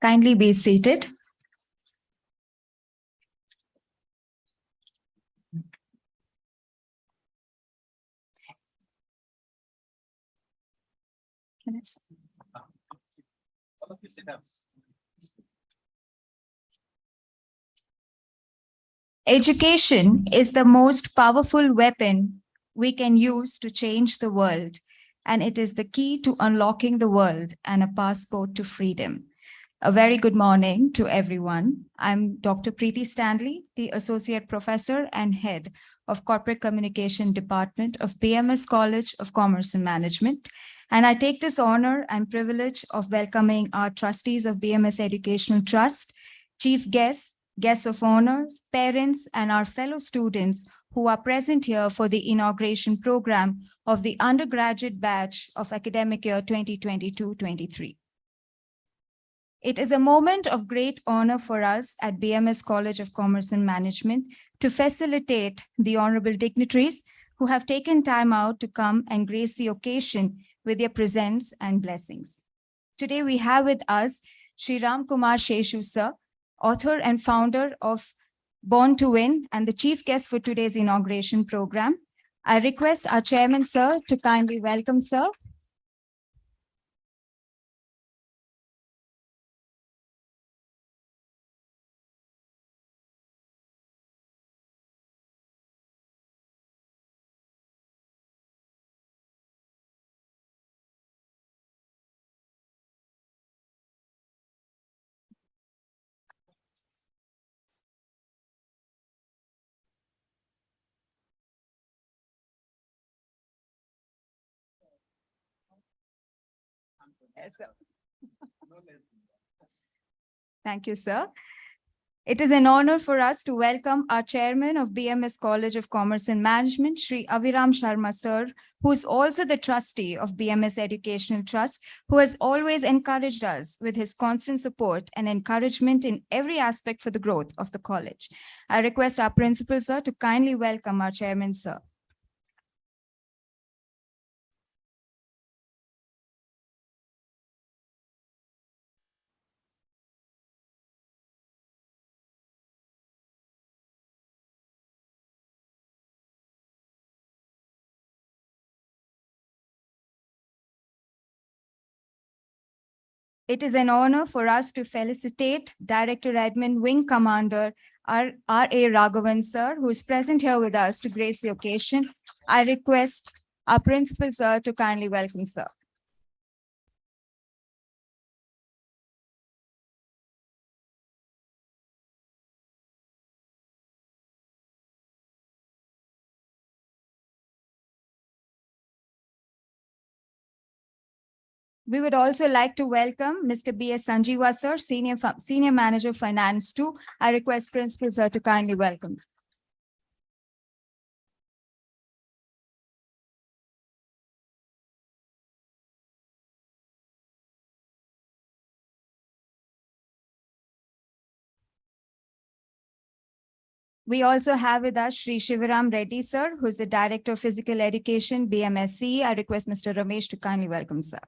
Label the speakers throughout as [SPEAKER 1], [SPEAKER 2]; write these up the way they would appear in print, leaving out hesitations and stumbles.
[SPEAKER 1] Kindly be seated. Education is the most powerful weapon we can use to change the world, and it is the key to unlocking the world and a passport to freedom. A very good morning to everyone. I'm Dr. Preeti Stanley, the Associate Professor and Head of Corporate Communication Department of BMS College of Commerce and Management. And I take this honor and privilege of welcoming our trustees of BMS Educational Trust, chief guests, guests of honor, parents, and our fellow students who are present here for the inauguration program of the undergraduate batch of academic year 2022-23. It is a moment of great honor for us at BMS College of Commerce and Management to facilitate the honorable dignitaries who have taken time out to come and grace the occasion with their presence and blessings. Today we have with us Sri Ram Kumar Sheshu sir, author and founder of Born to Win and the chief guest for today's inauguration program. I request our chairman sir to kindly welcome sir. Thank you, sir. It is an honor for us to welcome our chairman of BMS College of Commerce and Management, Sri Aviram Sharma sir, who is also the trustee of BMS Educational Trust, who has always encouraged us with his constant support and encouragement in every aspect for the growth of the college. I request our principal sir to kindly welcome our chairman sir. It is an honor for us to felicitate Director Admin Wing Commander R.A. Raghavan sir, who is present here with us to grace the occasion. I request our principal sir to kindly welcome sir. We would also like to welcome Mr. B.S. Sanjeeva sir, Senior Manager Finance 2. I request Principal sir to kindly welcome. We also have with us Sri Shivaram Reddy sir, who is the Director of Physical Education, BMSC. I request Mr. Ramesh to kindly welcome sir.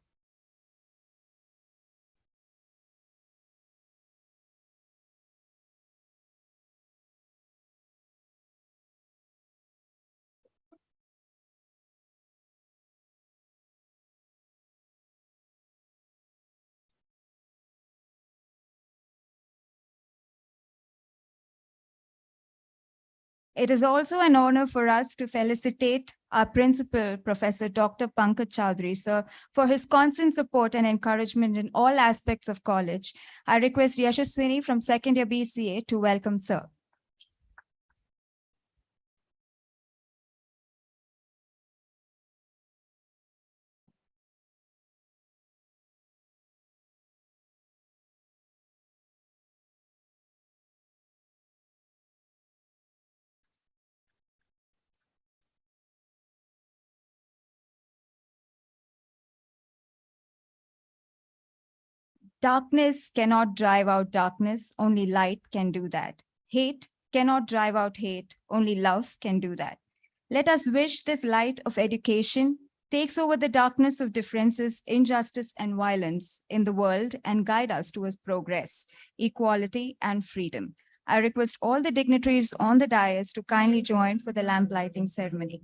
[SPEAKER 1] It is also an honor for us to felicitate our principal, Professor Dr. Pankaj Chaudhary, sir, for his constant support and encouragement in all aspects of college. I request Yashaswini from second year BCA to welcome sir. Darkness cannot drive out darkness, only light can do that. Hate cannot drive out hate, only love can do that. Let us wish this light of education takes over the darkness of differences, injustice, and violence in the world and guide us towards progress, equality, and freedom. I request all the dignitaries on the dais to kindly join for the lamp lighting ceremony.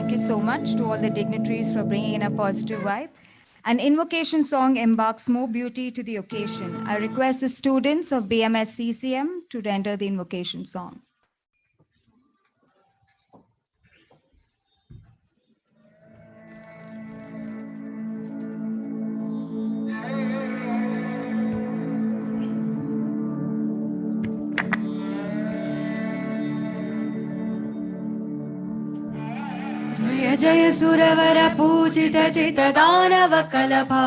[SPEAKER 1] Thank you so much to all the dignitaries for bringing in a positive vibe. An invocation song embarks more beauty to the occasion. I request the students of BMS CCM to render the invocation song.
[SPEAKER 2] जय जय सुरवर पूजित चित दानव कलभा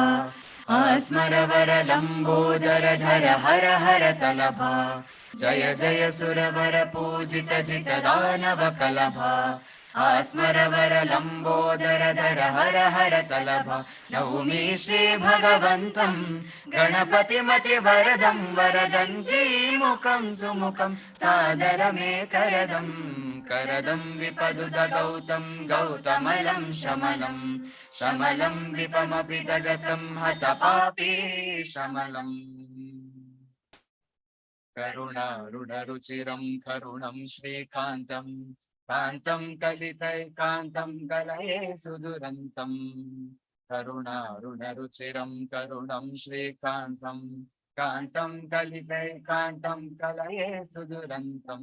[SPEAKER 2] आस्मरवर लंबोदर धर हर हर तलभा जय जय सुरवर पूजित चित दानव कलभा आस्मरवर लंबोदर धर हर हर तलभा नौमि श्री भगवन्तं गणपतिमति वरदं वरदन्ती मुखं सुमुखं सादर मे करदं करदं विपदुद गौतं गौतमलं शमलं शमलं विपमपि जगतं हतपापी शमलम् करुणारुणरुचिरं करुणं श्रीकान्तं कान्तं कलितैकान्तं कलये सुदुरन्तं करुणारुणरुचिरं करुणं श्रीकान्तं कान्तं कलितैकान्तं कलये सुदुरन्तं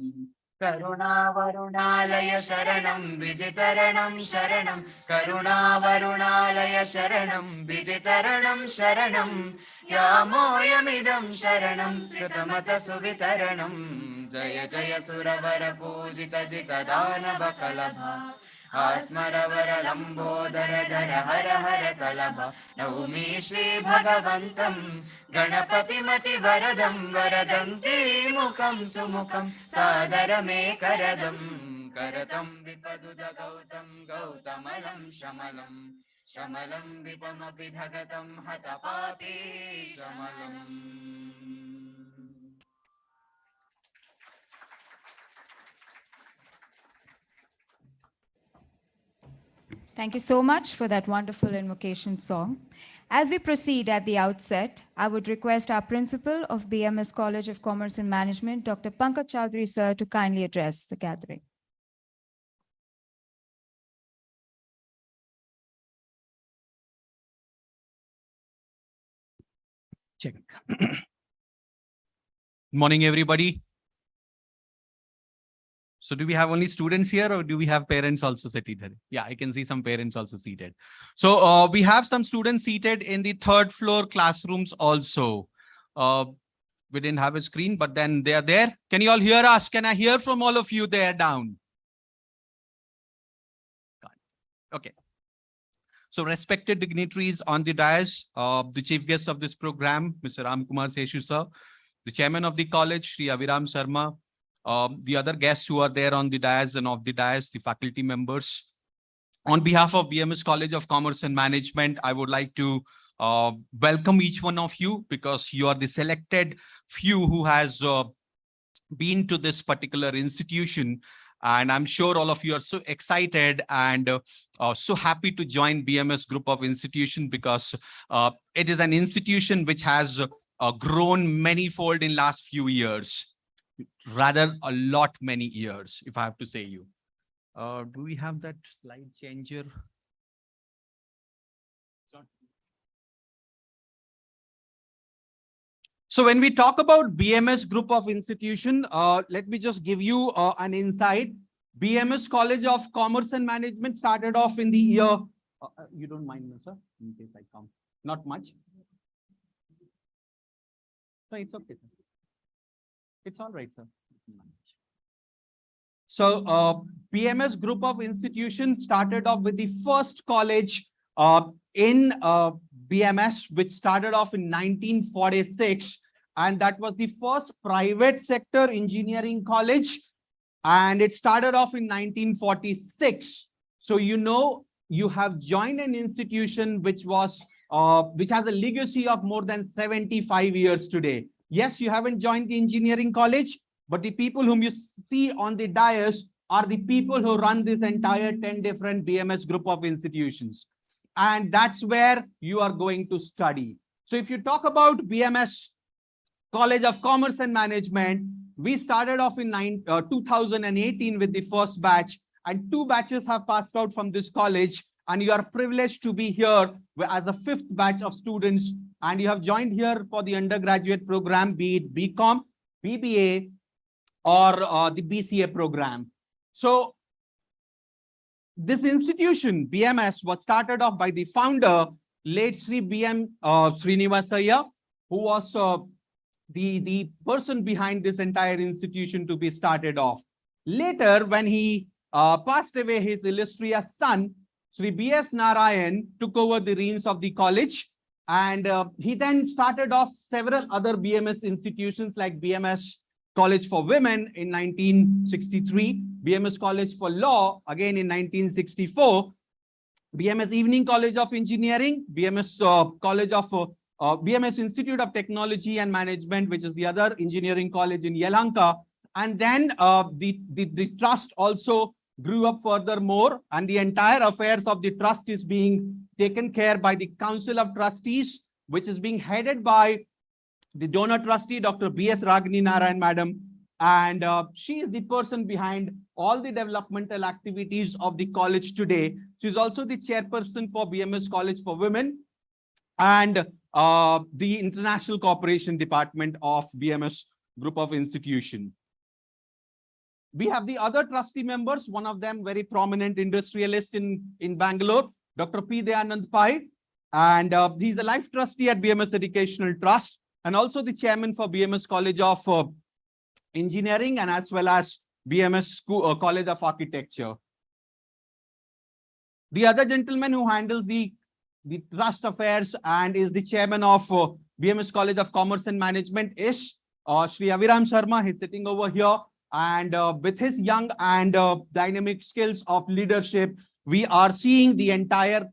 [SPEAKER 2] करुणावरुणालय शरणं विजितरणं शरणं करुणावरुणालय शरणं विजितरणं शरणं यामोऽयमिदं शरणं कृतमत सुवितरणं जय जय सुरवर पूजित जित दानव कलभा आस्मरवर लंबोदर धर हर हर कलभा नौमि श्री भगवन्तं गणपतिमति वरदं वरदन्ती मुखं सुमुखं सादर मे करदं करतं विपदुद Gautam गौतमलं शमलं शमलं विपमपि धगतं हतपापी शमलम्
[SPEAKER 1] Thank you so much for that wonderful invocation song. As we proceed at the outset, I would request our principal of BMS College of Commerce and Management, Dr. Pankaj Chaudhary, sir, to kindly address the gathering.
[SPEAKER 3] Check. Good morning, everybody. So do we have only students here or do we have parents also seated here? Yeah, I can see some parents also seated. So we have some students seated in the third floor classrooms also. We didn't have a screen, but then they are there. Can you all hear us? Can I hear from all of you there down? Okay. So respected dignitaries on the dais, the chief guest of this program, Mr. Ramkumar Seshu sir, the chairman of the college, Sri Aviram Sharma, the other guests who are there on the dais and off the dais, the faculty members. On behalf of BMS College of Commerce and Management, I would like to welcome each one of you because you are the selected few who has been to this particular institution. And I'm sure all of you are so excited and so happy to join BMS group of institution because it is an institution which has grown manyfold in last few years, rather a lot many years, if I have to say you. Do we have that slide changer? So when we talk about BMS group of institution, let me just give you an insight. BMS College of Commerce and Management started off in the year, you don't mind, sir, in case I come, not much. No, it's okay, sir. It's all right, sir. So BMS group of institutions started off with the first college in BMS, which started off in 1946. And that was the first private sector engineering college. And it started off in 1946. So, you know, you have joined an institution which was which has a legacy of more than 75 years today. Yes, you haven't joined the engineering college, but the people whom you see on the dais are the people who run this entire 10 different BMS group of institutions. And that's where you are going to study. So if you talk about BMS College of Commerce and Management, we started off in 2018 with the first batch, and 2 batches have passed out from this college. And you are privileged to be here as a 5th batch of students. And you have joined here for the undergraduate program, be it BCom, BBA, or the BCA program. So this institution, BMS, was started off by the founder, late Sri B.M. Srinivasaya, who was the person behind this entire institution to be started off. Later, when he passed away, his illustrious son, Sri B.S. Narayan, took over the reins of the college. And he then started off several other BMS institutions like BMS College for Women in 1963, BMS College for Law again in 1964, BMS Evening College of Engineering, BMS College of BMS Institute of Technology and Management, which is the other engineering college in Yelahanka. And then the trust also grew up furthermore, and the entire affairs of the trust is being taken care by the Council of Trustees, which is being headed by the donor trustee, Dr. B.S. Ragini Narayan, madam. And she is the person behind all the developmental activities of the college today. She is also the chairperson for BMS College for Women and the International Cooperation Department of BMS Group of Institution. We have the other trustee members, one of them very prominent industrialist in Bangalore, Dr. P. Dayanand Pai, and he's a life trustee at BMS Educational Trust, and also the chairman for BMS College of Engineering and as well as BMS College of Architecture. The other gentleman who handles the trust affairs and is the chairman of BMS College of Commerce and Management is Sri Aviram Sharma. He's sitting over here. And with his young and dynamic skills of leadership, we are seeing the entire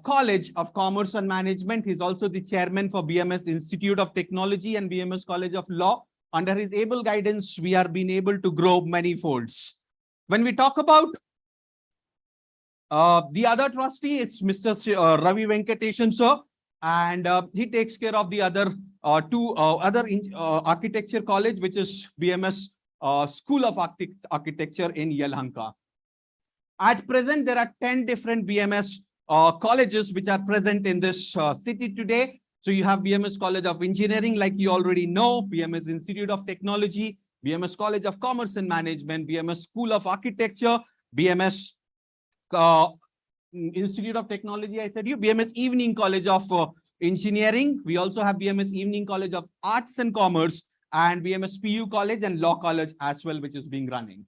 [SPEAKER 3] College of Commerce and Management. He's also the chairman for BMS Institute of Technology and BMS College of Law. Under his able guidance, we are being able to grow many folds. When we talk about the other trustee, it's Mr. Ravi Venkatesan, sir, and he takes care of the other two other architecture college, which is BMS School of Architecture in Yelahanka. At present, there are 10 different BMS colleges which are present in this city today. So you have BMS College of Engineering, like you already know, BMS Institute of Technology, BMS College of Commerce and Management, BMS School of Architecture, BMS Institute of Technology, I said you, BMS Evening College of Engineering. We also have BMS Evening College of Arts and Commerce, and BMS PU College and Law College as well, which is being running.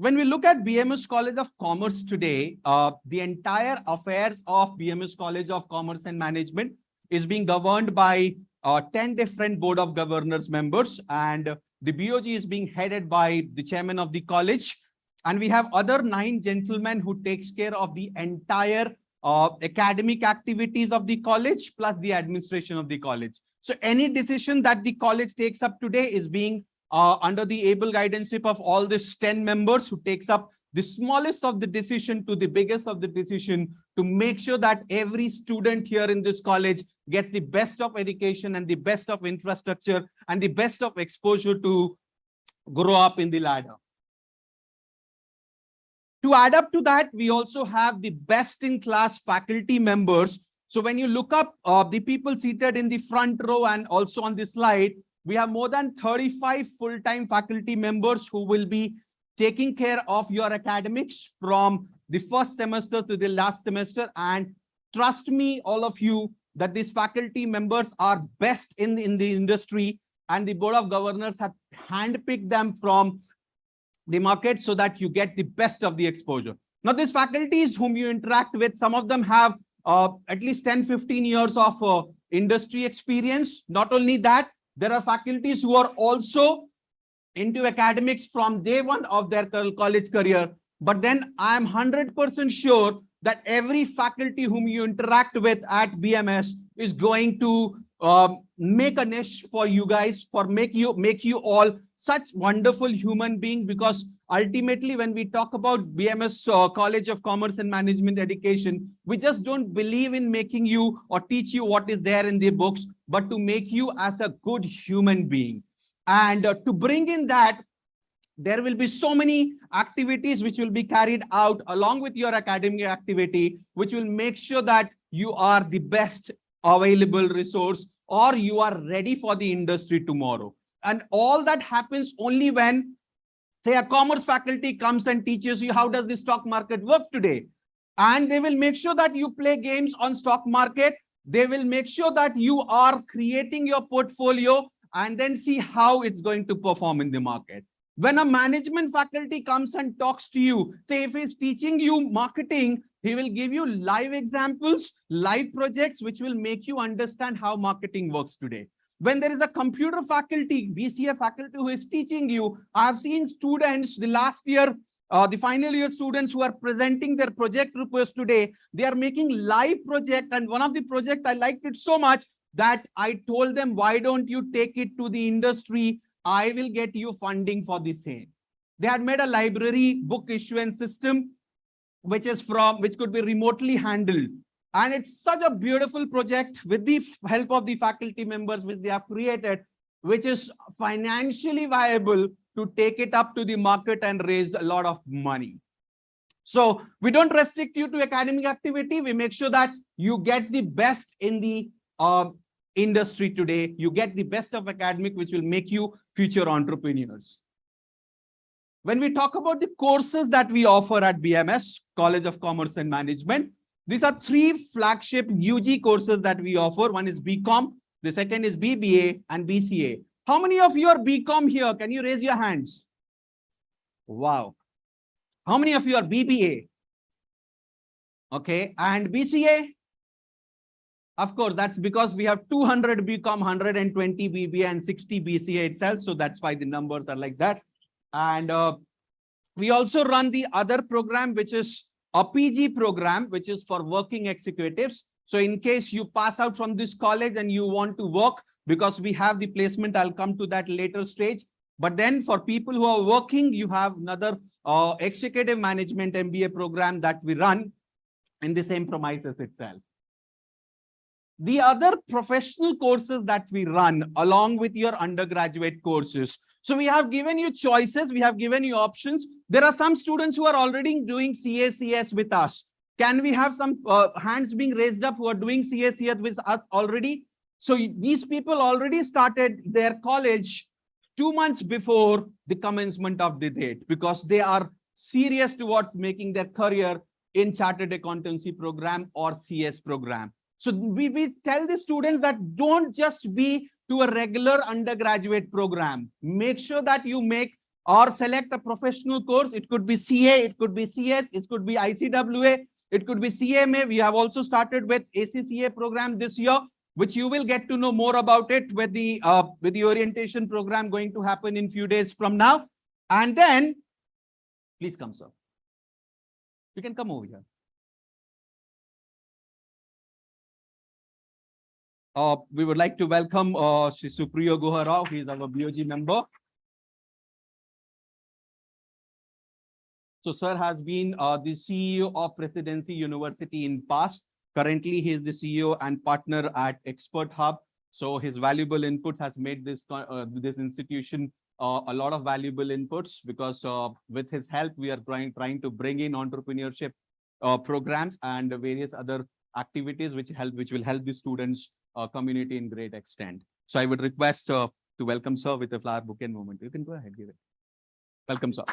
[SPEAKER 3] When we look at BMS College of Commerce today, the entire affairs of BMS College of Commerce and Management is being governed by 10 different Board of Governors members, and the BOG is being headed by the chairman of the college. And we have other 9 gentlemen who takes care of the entire academic activities of the college plus the administration of the college. So any decision that the college takes up today is being under the able guidance of all these 10 members who takes up the smallest of the decision to the biggest of the decision to make sure that every student here in this college gets the best of education and the best of infrastructure and the best of exposure to grow up in the ladder. To add up to that, we also have the best in class faculty members. So when you look up the people seated in the front row and also on the slide, we have more than 35 full-time faculty members who will be taking care of your academics from the first semester to the last semester. And trust me, all of you, that these faculty members are best in the industry, and the Board of Governors have handpicked them from the market so that you get the best of the exposure. Now, these faculties whom you interact with, some of them have at least 10-15 years of industry experience. Not only that, there are faculties who are also into academics from day one of their college career. But then I am 100% sure that every faculty whom you interact with at BMS is going to make a niche for you guys, for make you all such wonderful human being, because ultimately when we talk about BMS College of Commerce and Management education, we just don't believe in making you or teach you what is there in the books, but to make you as a good human being. And to bring in that, there will be so many activities which will be carried out along with your academic activity, which will make sure that you are the best available resource or you are ready for the industry tomorrow. And all that happens only when, say, a commerce faculty comes and teaches you how does the stock market work today. And they will make sure that you play games on stock market. They will make sure that you are creating your portfolio and then see how it's going to perform in the market. When a management faculty comes and talks to you, say if he's teaching you marketing, he will give you live examples, live projects, which will make you understand how marketing works today. When there is a computer faculty, BCA faculty who is teaching you, I have seen students the last year, the final year students who are presenting their project reports today, they are making live project. And one of the projects, I liked it so much that I told them, why don't you take it to the industry? I will get you funding for the same. They had made a library book issuance system, which could be remotely handled. And it's such a beautiful project with the help of the faculty members which they have created, which is financially viable to take it up to the market and raise a lot of money. So we don't restrict you to academic activity. We make sure that you get the best in the industry today. You get the best of academic, which will make you future entrepreneurs. When we talk about the courses that we offer at BMS, College of Commerce and Management, these are 3 flagship UG courses that we offer. One is BCom, the second is BBA and BCA. How many of you are BCom here? Can you raise your hands? Wow. How many of you are BBA? Okay, and BCA? Of course, that's because we have 200 BCom, 120 BBA and 60 BCA itself. So that's why the numbers are like that. And we also run the other program, which is a PG program, which is for working executives. So in case you pass out from this college and you want to work, because we have the placement, I'll come to that later stage. But then for people who are working, you have another executive management MBA program that we run in the same premises itself. The other professional courses that we run along with your undergraduate courses. So we have given you choices. We have given you options. There are some students who are already doing CACS with us. Can we have some hands being raised up who are doing CACS with us already? So these people already started their college 2 months before the commencement of the date, because they are serious towards making their career in Chartered Accountancy program or CS program. So we tell the students that don't just be to a regular undergraduate program. Make sure that you make or select a professional course. It could be CA, it could be CS, it could be ICWA, it could be CMA. We have also started with ACCA program this year, which you will get to know more about it with the orientation program going to happen in few days from now. And then, please come, sir. You can come over here. We would like to welcome Shri Supriya Guharao. He is our BOG member. So, sir has been the CEO of Presidency University in past. Currently, he is the CEO and partner at Expert Hub. So, his valuable input has made this institution a lot of valuable inputs, because with his help, we are trying to bring in entrepreneurship programs and various other activities which will help the students community in great extent. So, I would request to welcome sir with a flower bouquet moment. You can go ahead, give it. Welcome, sir.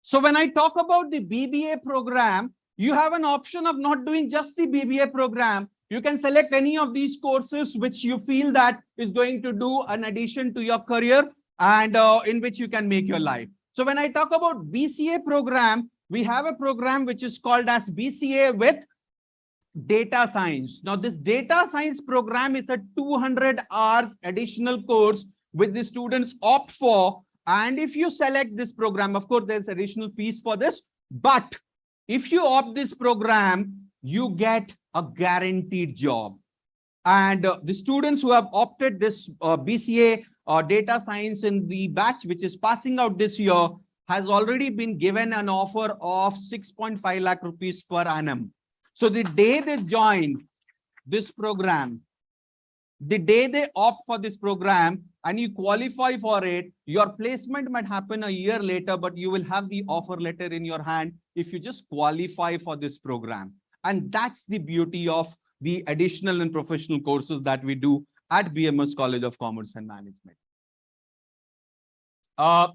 [SPEAKER 3] So when I talk about the BBA program, you have an option of not doing just the BBA program. You can select any of these courses which you feel that is going to do an addition to your career and in which you can make your life. So when I talk about BCA program, we have a program which is called as BCA with data science. Now this data science program is a 200 hours additional course which the students opt for. And if you select this program, of course, there's additional fees for this. But if you opt this program, you get a guaranteed job. And the students who have opted this BCA data science in the batch, which is passing out this year, has already been given an offer of 6.5 lakh rupees per annum. So the day they join this program, the day they opt for this program and you qualify for it, your placement might happen a year later, but you will have the offer letter in your hand if you just qualify for this program. And that's the beauty of the additional and professional courses that we do at BMS College of Commerce and Management.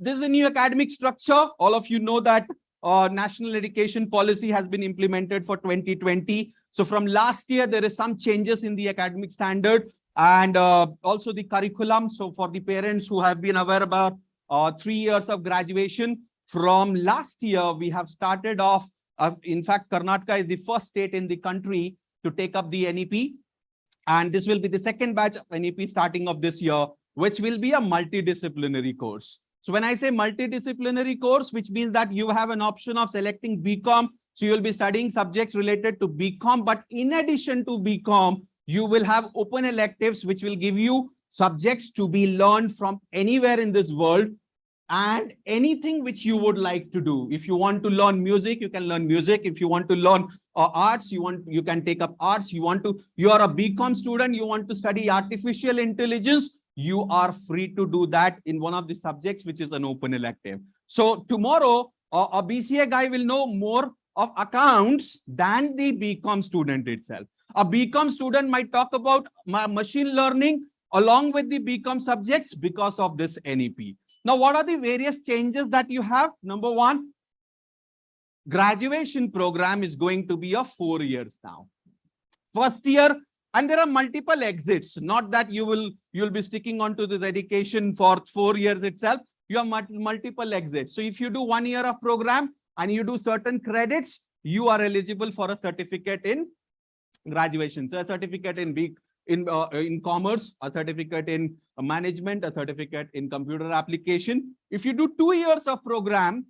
[SPEAKER 3] This is a new academic structure. All of you know that national education policy has been implemented for 2020. So from last year, there is some changes in the academic standard and also the curriculum. So for the parents who have been aware about 3 years of graduation, from last year, we have started off. In fact, Karnataka is the first state in the country to take up the NEP. And this will be the second batch of NEP starting of this year, which will be a multidisciplinary course. So when I say multidisciplinary course, which means that you have an option of selecting BCom. So you'll be studying subjects related to BCom, but in addition to BCom, you will have open electives, which will give you subjects to be learned from anywhere in this world and anything which you would like to do. If you want to learn music, you can learn music. If you want to learn arts, you can take up arts. You are a BCom student, you want to study artificial intelligence, you are free to do that in one of the subjects, which is an open elective. So tomorrow, a BCA guy will know more of accounts than the BCom student itself. A BCom student might talk about machine learning along with the BCom subjects because of this NEP. Now, what are the various changes that you have? Number one, graduation program is going to be of 4 years now. First year, and there are multiple exits. Not that you'll be sticking on to this education for 4 years itself. You have multiple exits. So if you do 1 year of program and you do certain credits, you are eligible for a certificate in graduation. So a certificate in commerce, a certificate in management, a certificate in computer application. If you do 2 years of program,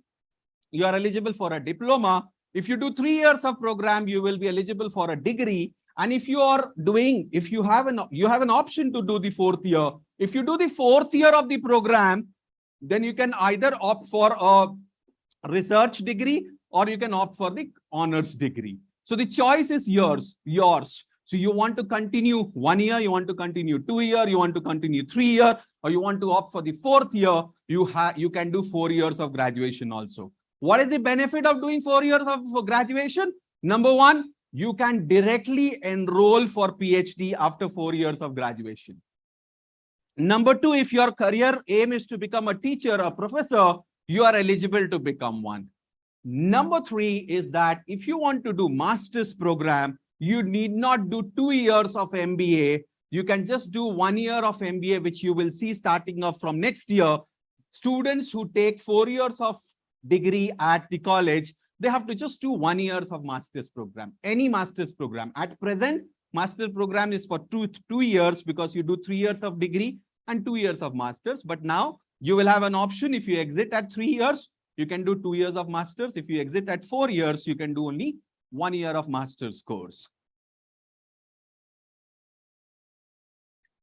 [SPEAKER 3] you are eligible for a diploma. If you do 3 years of program, you will be eligible for a degree. And if you have an option to do the 4th year. If you do the 4th year of the program, then you can either opt for a research degree or you can opt for the honors degree. So the choice is yours. So you want to continue 1 year, you want to continue 2 year, you want to continue 3 year, or you want to opt for the 4th year, you can do 4 years of graduation also. What is the benefit of doing 4 years of graduation? Number one, you can directly enroll for PhD after 4 years of graduation. Number two, if your career aim is to become a teacher, a professor, you are eligible to become one. Number 3 is that if you want to do master's program, you need not do 2 years of MBA. You can just do 1 year of MBA, which you will see starting off from next year. Students who take 4 years of degree at the college, they have to just do 1 year of master's program, any master's program. At present, master's program is for two years because you do 3 years of degree and 2 years of master's. But now you will have an option. If you exit at 3 years, you can do 2 years of master's. If you exit at 4 years, you can do only 1 year of master's course.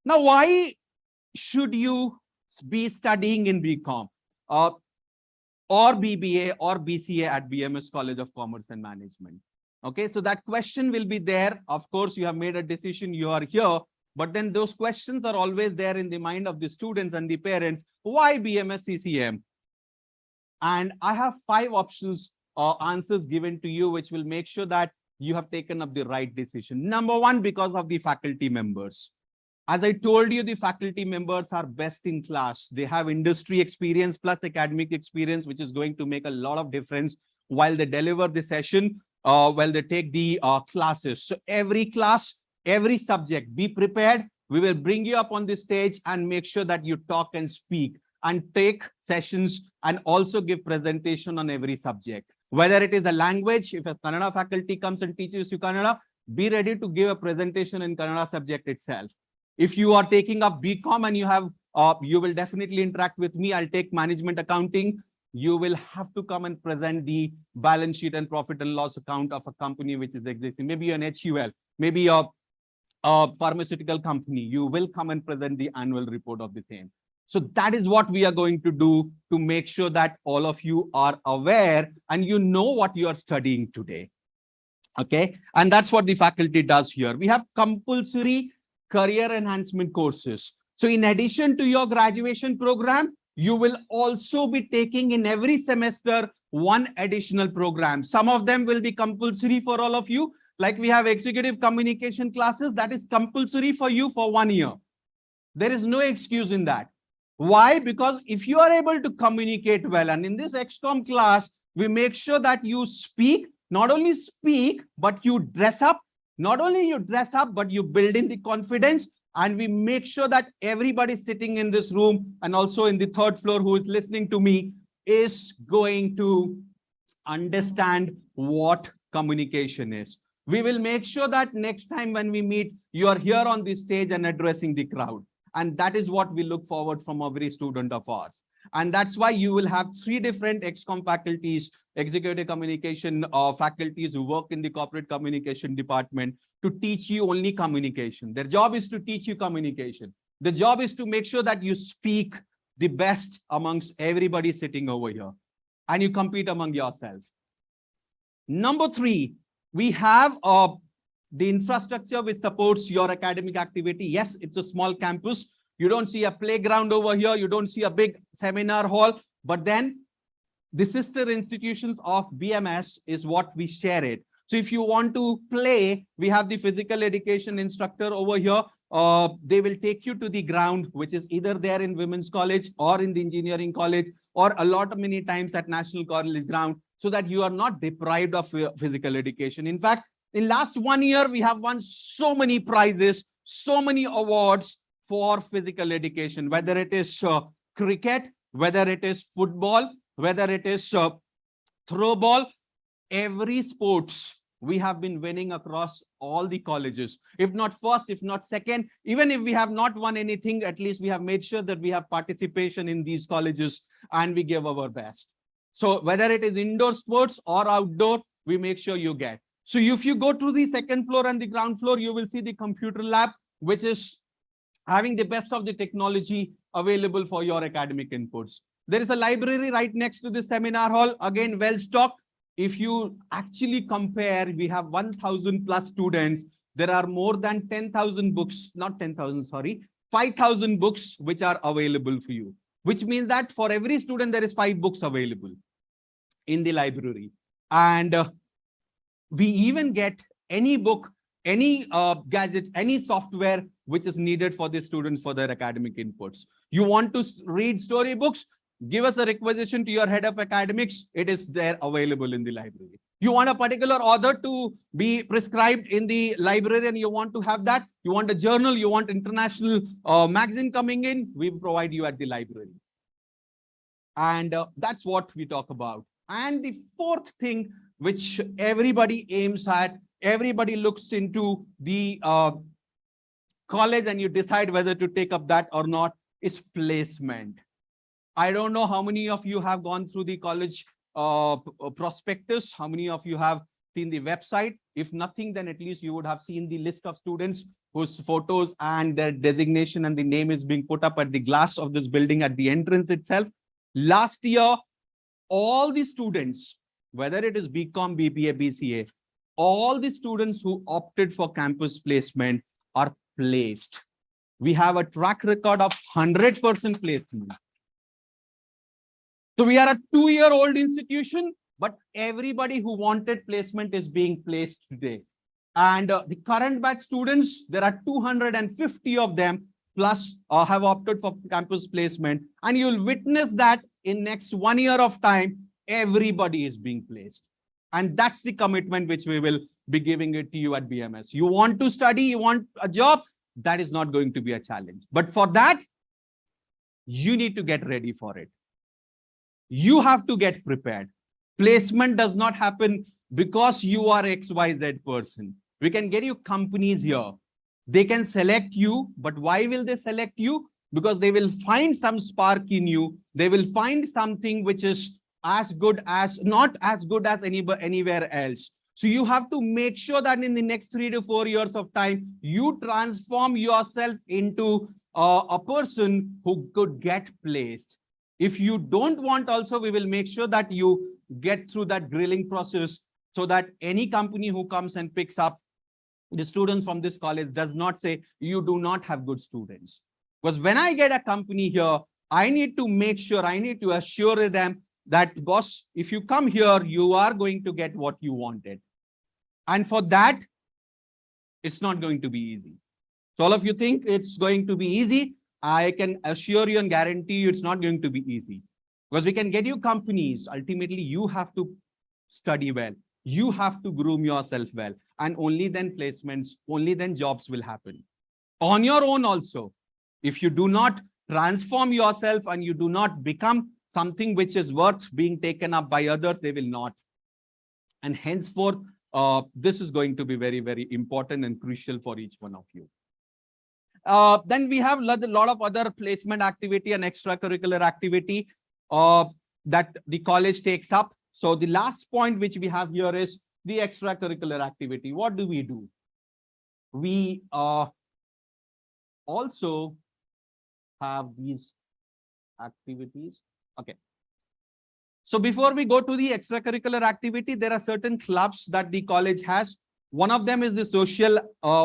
[SPEAKER 3] Now, why should you be studying in BCom or BBA or BCA at BMS College of Commerce and Management? Okay, so that question will be there. Of course, you have made a decision, you are here, but then those questions are always there in the mind of the students and the parents. Why BMS CCM? And I have 5 options or answers given to you, which will make sure that you have taken up the right decision. Number 1, because of the faculty members. As I told you, the faculty members are best in class. They have industry experience plus academic experience, which is going to make a lot of difference while they deliver the session, while they take the classes. So every class, every subject, be prepared. We will bring you up on the stage and make sure that you talk and speak and take sessions and also give presentation on every subject. Whether it is a language, if a Kannada faculty comes and teaches you Kannada, be ready to give a presentation in Kannada subject itself. If you are taking up BCom and you have, you will definitely interact with me. I'll take management accounting. You will have to come and present the balance sheet and profit and loss account of a company which is existing. Maybe an HUL, maybe a pharmaceutical company. You will come and present the annual report of the same. So that is what we are going to do to make sure that all of you are aware and you know what you are studying today. Okay, and that's what the faculty does here. We have compulsory career enhancement courses. So in addition to your graduation program, you will also be taking in every semester 1 additional program. Some of them will be compulsory for all of you. Like we have executive communication classes that is compulsory for you for 1 year. There is no excuse in that. Why? Because if you are able to communicate well, and in this XCOM class, we make sure that you speak, not only speak, but you dress up. Not only you dress up, but you build in the confidence, and we make sure that everybody sitting in this room and also in the 3rd floor who is listening to me is going to understand what communication is. We will make sure that next time when we meet, you are here on the stage and addressing the crowd. And that is what we look forward from every student of ours. And that's why you will have 3 different XCOM faculties, executive communication faculties who work in the corporate communication department to teach you only communication. Their job is to teach you communication. The job is to make sure that you speak the best amongst everybody sitting over here and you compete among yourself. Number 3, we have the infrastructure which supports your academic activity. Yes, it's a small campus. You don't see a playground over here. You don't see a big seminar hall. But then the sister institutions of BMS is what we share it. So if you want to play, we have the physical education instructor over here. They will take you to the ground, which is either there in Women's College or in the engineering college, or a lot of many times at National College ground, so that you are not deprived of physical education. In fact, in last 1 year, we have won so many prizes, so many awards for physical education, whether it is cricket, whether it is football, whether it is throw ball, every sports we have been winning across all the colleges. If not first, if not second, even if we have not won anything, at least we have made sure that we have participation in these colleges and we give our best. So whether it is indoor sports or outdoor, we make sure you get. So if you go to the 2nd floor and the ground floor, you will see the computer lab, which is having the best of the technology available for your academic inputs. There is a library right next to the seminar hall, again, well stocked. If you actually compare, we have 1,000 plus students. There are more than 10,000 books, not 10,000, sorry, 5,000 books which are available for you, which means that for every student, there is 5 books available in the library. And we even get any book, any gadget, any software which is needed for the students for their academic inputs. You want to read storybooks? give us a requisition to your head of academics. It is there available in the library. You want a particular author to be prescribed in the library and you want to have that. You want a journal, you want international magazine coming in, we provide you at the library. And that's what we talk about. And the fourth thing, which everybody aims at, everybody looks into the college and you decide whether to take up that or not, is placement. I don't know how many of you have gone through the college prospectus, how many of you have seen the website. If nothing, then at least you would have seen the list of students whose photos and their designation and the name is being put up at the glass of this building at the entrance itself. Last year, all the students, whether it is BCom, BBA, BCA, all the students who opted for campus placement are placed. We have a track record of 100% placement. So we are a 2-year-old institution, but everybody who wanted placement is being placed today. And the current batch students, there are 250 of them plus have opted for campus placement. And you'll witness that in next 1 year of time, everybody is being placed. And that's the commitment which we will be giving it to you at BMS. You want to study, you want a job, that is not going to be a challenge. But for that, you need to get ready for it. You have to get prepared. Placement does not happen because you are XYZ person. We can get you companies here. They can select you, but why will they select you? Because they will find some spark in you. They will find something which is as good as, not as good as anywhere else. So you have to make sure that in the next 3 to 4 years of time, you transform yourself into a person who could get placed. If you don't want also, we will make sure that you get through that grilling process so that any company who comes and picks up the students from this college does not say, you do not have good students. Because when I get a company here, I need to make sure, I need to assure them that, boss, if you come here, you are going to get what you wanted. And for that, it's not going to be easy. So all of you think it's going to be easy. I can assure you and guarantee you it's not going to be easy. Because we can get you companies. Ultimately, you have to study well. You have to groom yourself well. And only then placements, only then jobs will happen. On your own also, if you do not transform yourself and you do not become something which is worth being taken up by others, they will not. And henceforth, this is going to be very, very important and crucial for each one of you. Then we have a lot of other placement activity and extracurricular activity that the college takes up. So the last point which we have here is the extracurricular activity. What do? We also have these activities. Okay. So before we go to the extracurricular activity, there are certain clubs that the college has. One of them is the social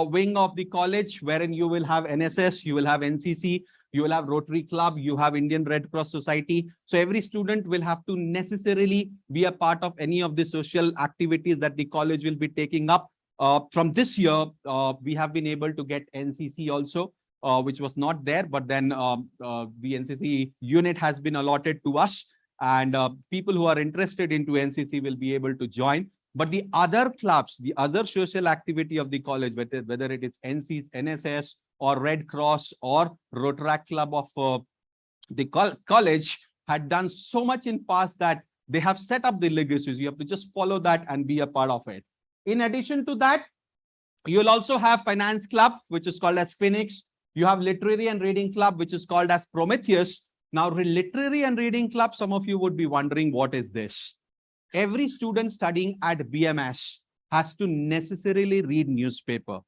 [SPEAKER 3] wing of the college, wherein you will have NSS, you will have NCC, you will have Rotary Club, you have Indian Red Cross Society. So every student will have to necessarily be a part of any of the social activities that the college will be taking up. From this year, we have been able to get NCC also, which was not there, but then the NCC unit has been allotted to us, and people who are interested into NCC will be able to join. But the other clubs, the other social activity of the college, whether it is NSS or Red Cross or Rotary Club of the college, had done so much in past that they have set up the legacies. You have to just follow that and be a part of it. In addition to that, you'll also have Finance Club, which is called as Phoenix. You have Literary and Reading Club, which is called as Prometheus. Now, Literary and Reading Club, some of you would be wondering, what is this? Every student studying at BMS has to necessarily read newspaper.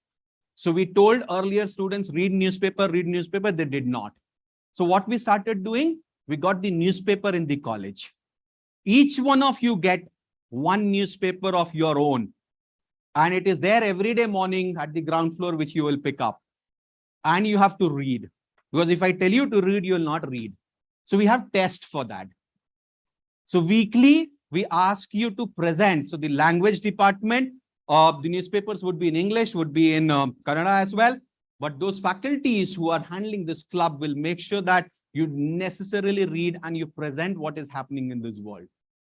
[SPEAKER 3] So we told earlier students, read newspaper, they did not. So what we started doing, we got the newspaper in the college. Each one of you get one newspaper of your own. And it is there every day morning at the ground floor, which you will pick up. And you have to read. Because if I tell you to read, you will not read. So we have tests for that. So weekly, we ask you to present. So the language department of the newspapers would be in English, would be in Kannada as well. But those faculties who are handling this club will make sure that You necessarily read and you present what is happening in this world.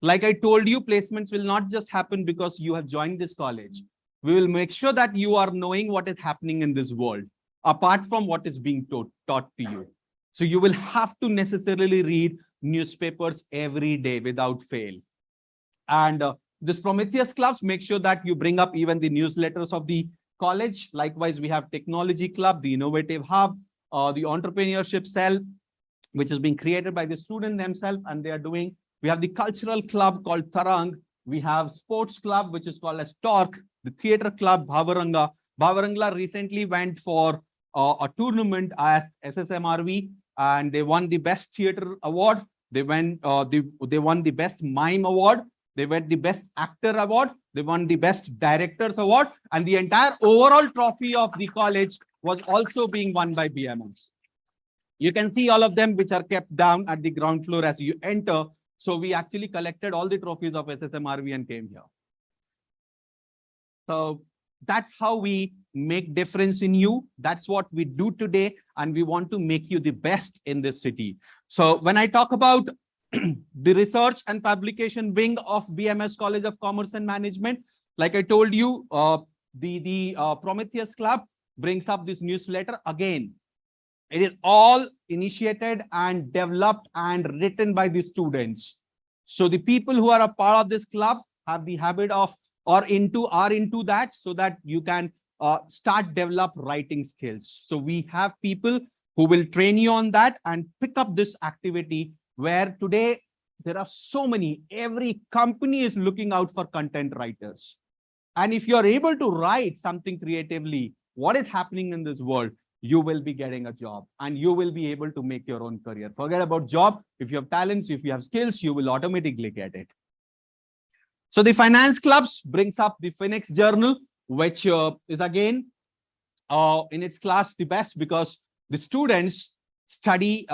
[SPEAKER 3] Like I told you, placements will not just happen because you have joined this college. We will make sure that you are knowing what is happening in this world, apart from what is being taught to you. So you will have to necessarily read newspapers every day without fail. And this Prometheus clubs, make sure that you bring up even the newsletters of the college. Likewise, we have technology club, the innovative hub, the entrepreneurship cell, which is being created by the student themselves, and they are doing. We have the cultural club called Tarang. We have sports club, which is called as Torque, the theater club, Bhavaranga. Bhavaranga recently went for a tournament at SSMRV, and they won the best theater award. They won the best mime award. They won the best actor award. They won the best directors award, and the entire overall trophy of the college was also being won by BMS. You can see all of them, which are kept down at the ground floor as you enter. So we actually collected all the trophies of SSMRV and came here. So that's how we make difference in you. That's what we do today. And we want to make you the best in this city. So when I talk about the research and publication wing of BMS College of Commerce and Management, like I told you, the Prometheus Club brings up this newsletter again. It is all initiated and developed and written by the students. So the people who are a part of this club have the habit of are into that, so that you can develop writing skills. So we have people who will train you on that and pick up this activity, where today there are so many, every company is looking out for content writers. And if you're able to write something creatively, what is happening in this world, you will be getting a job and you will be able to make your own career. Forget about job. If you have talents, if you have skills, you will automatically get it. So the finance clubs brings up the Phoenix Journal, which is again in its class the best, because the students study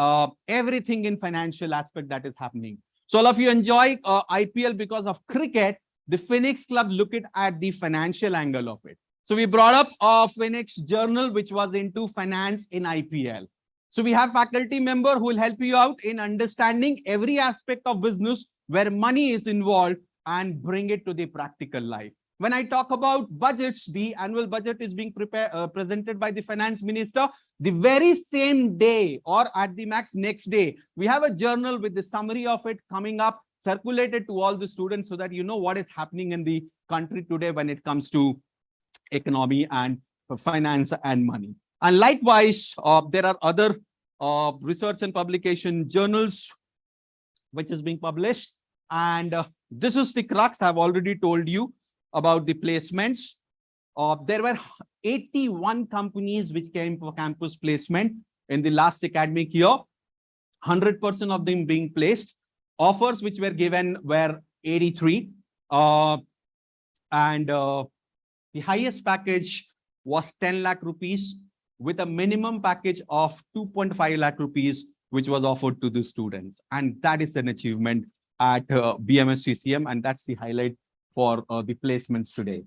[SPEAKER 3] everything in financial aspect that is happening. So all of you enjoy IPL because of cricket. The Phoenix Club look at the financial angle of it. So we brought up a Phoenix Journal, which was into finance in IPL. So we have faculty member who will help you out in understanding every aspect of business where money is involved and bring it to the practical life. When I talk about budgets, the annual budget is being presented by the finance minister. The very same day or at the max next day, we have a journal with the summary of it coming up, circulated to all the students, so that you know what is happening in the country today when it comes to economy and finance and money. And likewise, there are other research and publication journals which is being published. And this is the crux. I've already told you about the placements. There were 81 companies which came for campus placement in the last academic year, 100% of them being placed. Offers which were given were 83. The highest package was 10 lakh rupees with a minimum package of 2.5 lakh rupees, which was offered to the students. And that is an achievement at BMS CCM, and that's the highlight for the placements today.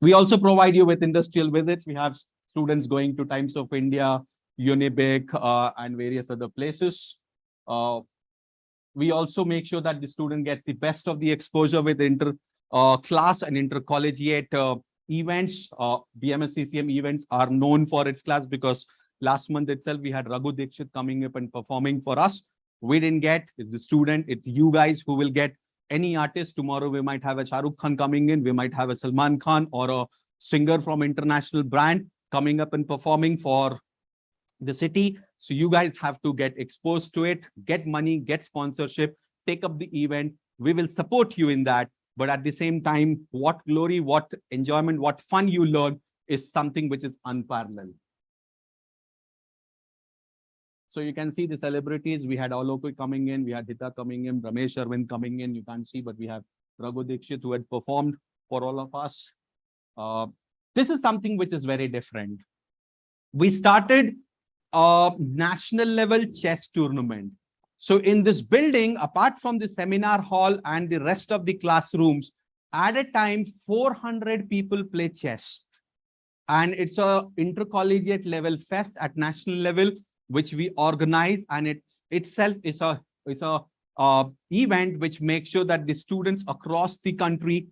[SPEAKER 3] We also provide you with industrial visits. We have students going to Times of India, Unibic, and various other places. We also make sure that the student gets the best of the exposure with inter-class and inter-collegiate events. BMS CCM events are known for its class, because last month itself we had Raghu Dikshit coming up and performing for us. We didn't get, it's the student, it's you guys who will get any artist. Tomorrow we might have a Shah Rukh Khan coming in, we might have a Salman Khan or a singer from international brand coming up and performing for the city. So you guys have to get exposed to it, get money, get sponsorship, take up the event. We will support you in that. But at the same time, what glory, what enjoyment, what fun you learn is something which is unparalleled. So you can see the celebrities. We had Alok coming in, we had Hita coming in, Ramesh Arvind coming in. You can't see, but we have Raghu Dikshit who had performed for all of us. This is something which is very different. We started a national level chess tournament. So in this building, apart from the seminar hall and the rest of the classrooms, at a time, 400 people play chess. And it's a intercollegiate level fest at national level. which we organize, and it itself is a event which makes sure that the students across the country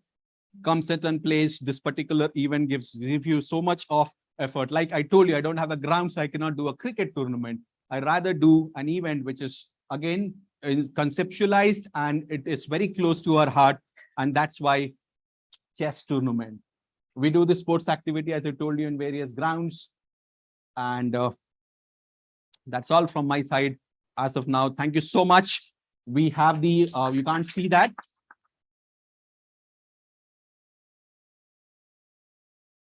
[SPEAKER 3] come sit and place. This particular event gives you so much of effort. Like I told you, I don't have a ground, so I cannot do a cricket tournament. I rather do an event which is again conceptualized, and it is very close to our heart, and that's why chess tournament. We do the sports activity, as I told you, in various grounds, and that's all from my side as of now. Thank you so much. We have the you can't see that.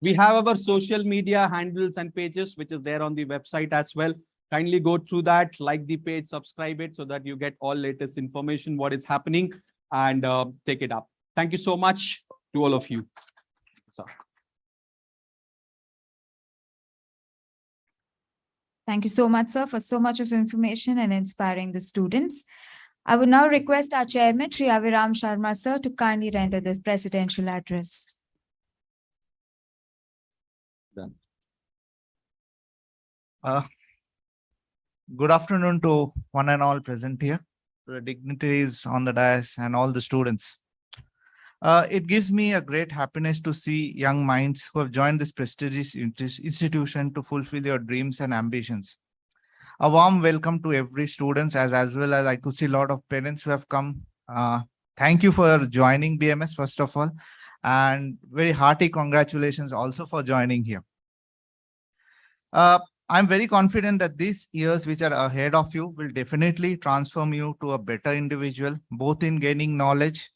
[SPEAKER 3] We have our social media handles and pages, which is there on the website as well. Kindly go through that, like the page, subscribe it, so that you get all latest information, what is happening, and take it up. Thank you so much to all of you. So.
[SPEAKER 1] Thank you so much, sir, for so much of information and inspiring the students. I would now request our chairman, Sri Aviram Sharma, sir, to kindly render the presidential address.
[SPEAKER 3] Done.
[SPEAKER 4] Good afternoon to one and all present here, to the dignitaries on the dais and all the students. It gives me a great happiness to see young minds who have joined this prestigious institution to fulfill their dreams and ambitions. A warm welcome to every student, as well as I could see a lot of parents who have come. Thank you for joining BMS, first of all, and very hearty congratulations also for joining here. I'm very confident that these years which are ahead of you will definitely transform you to a better individual, both in gaining knowledge,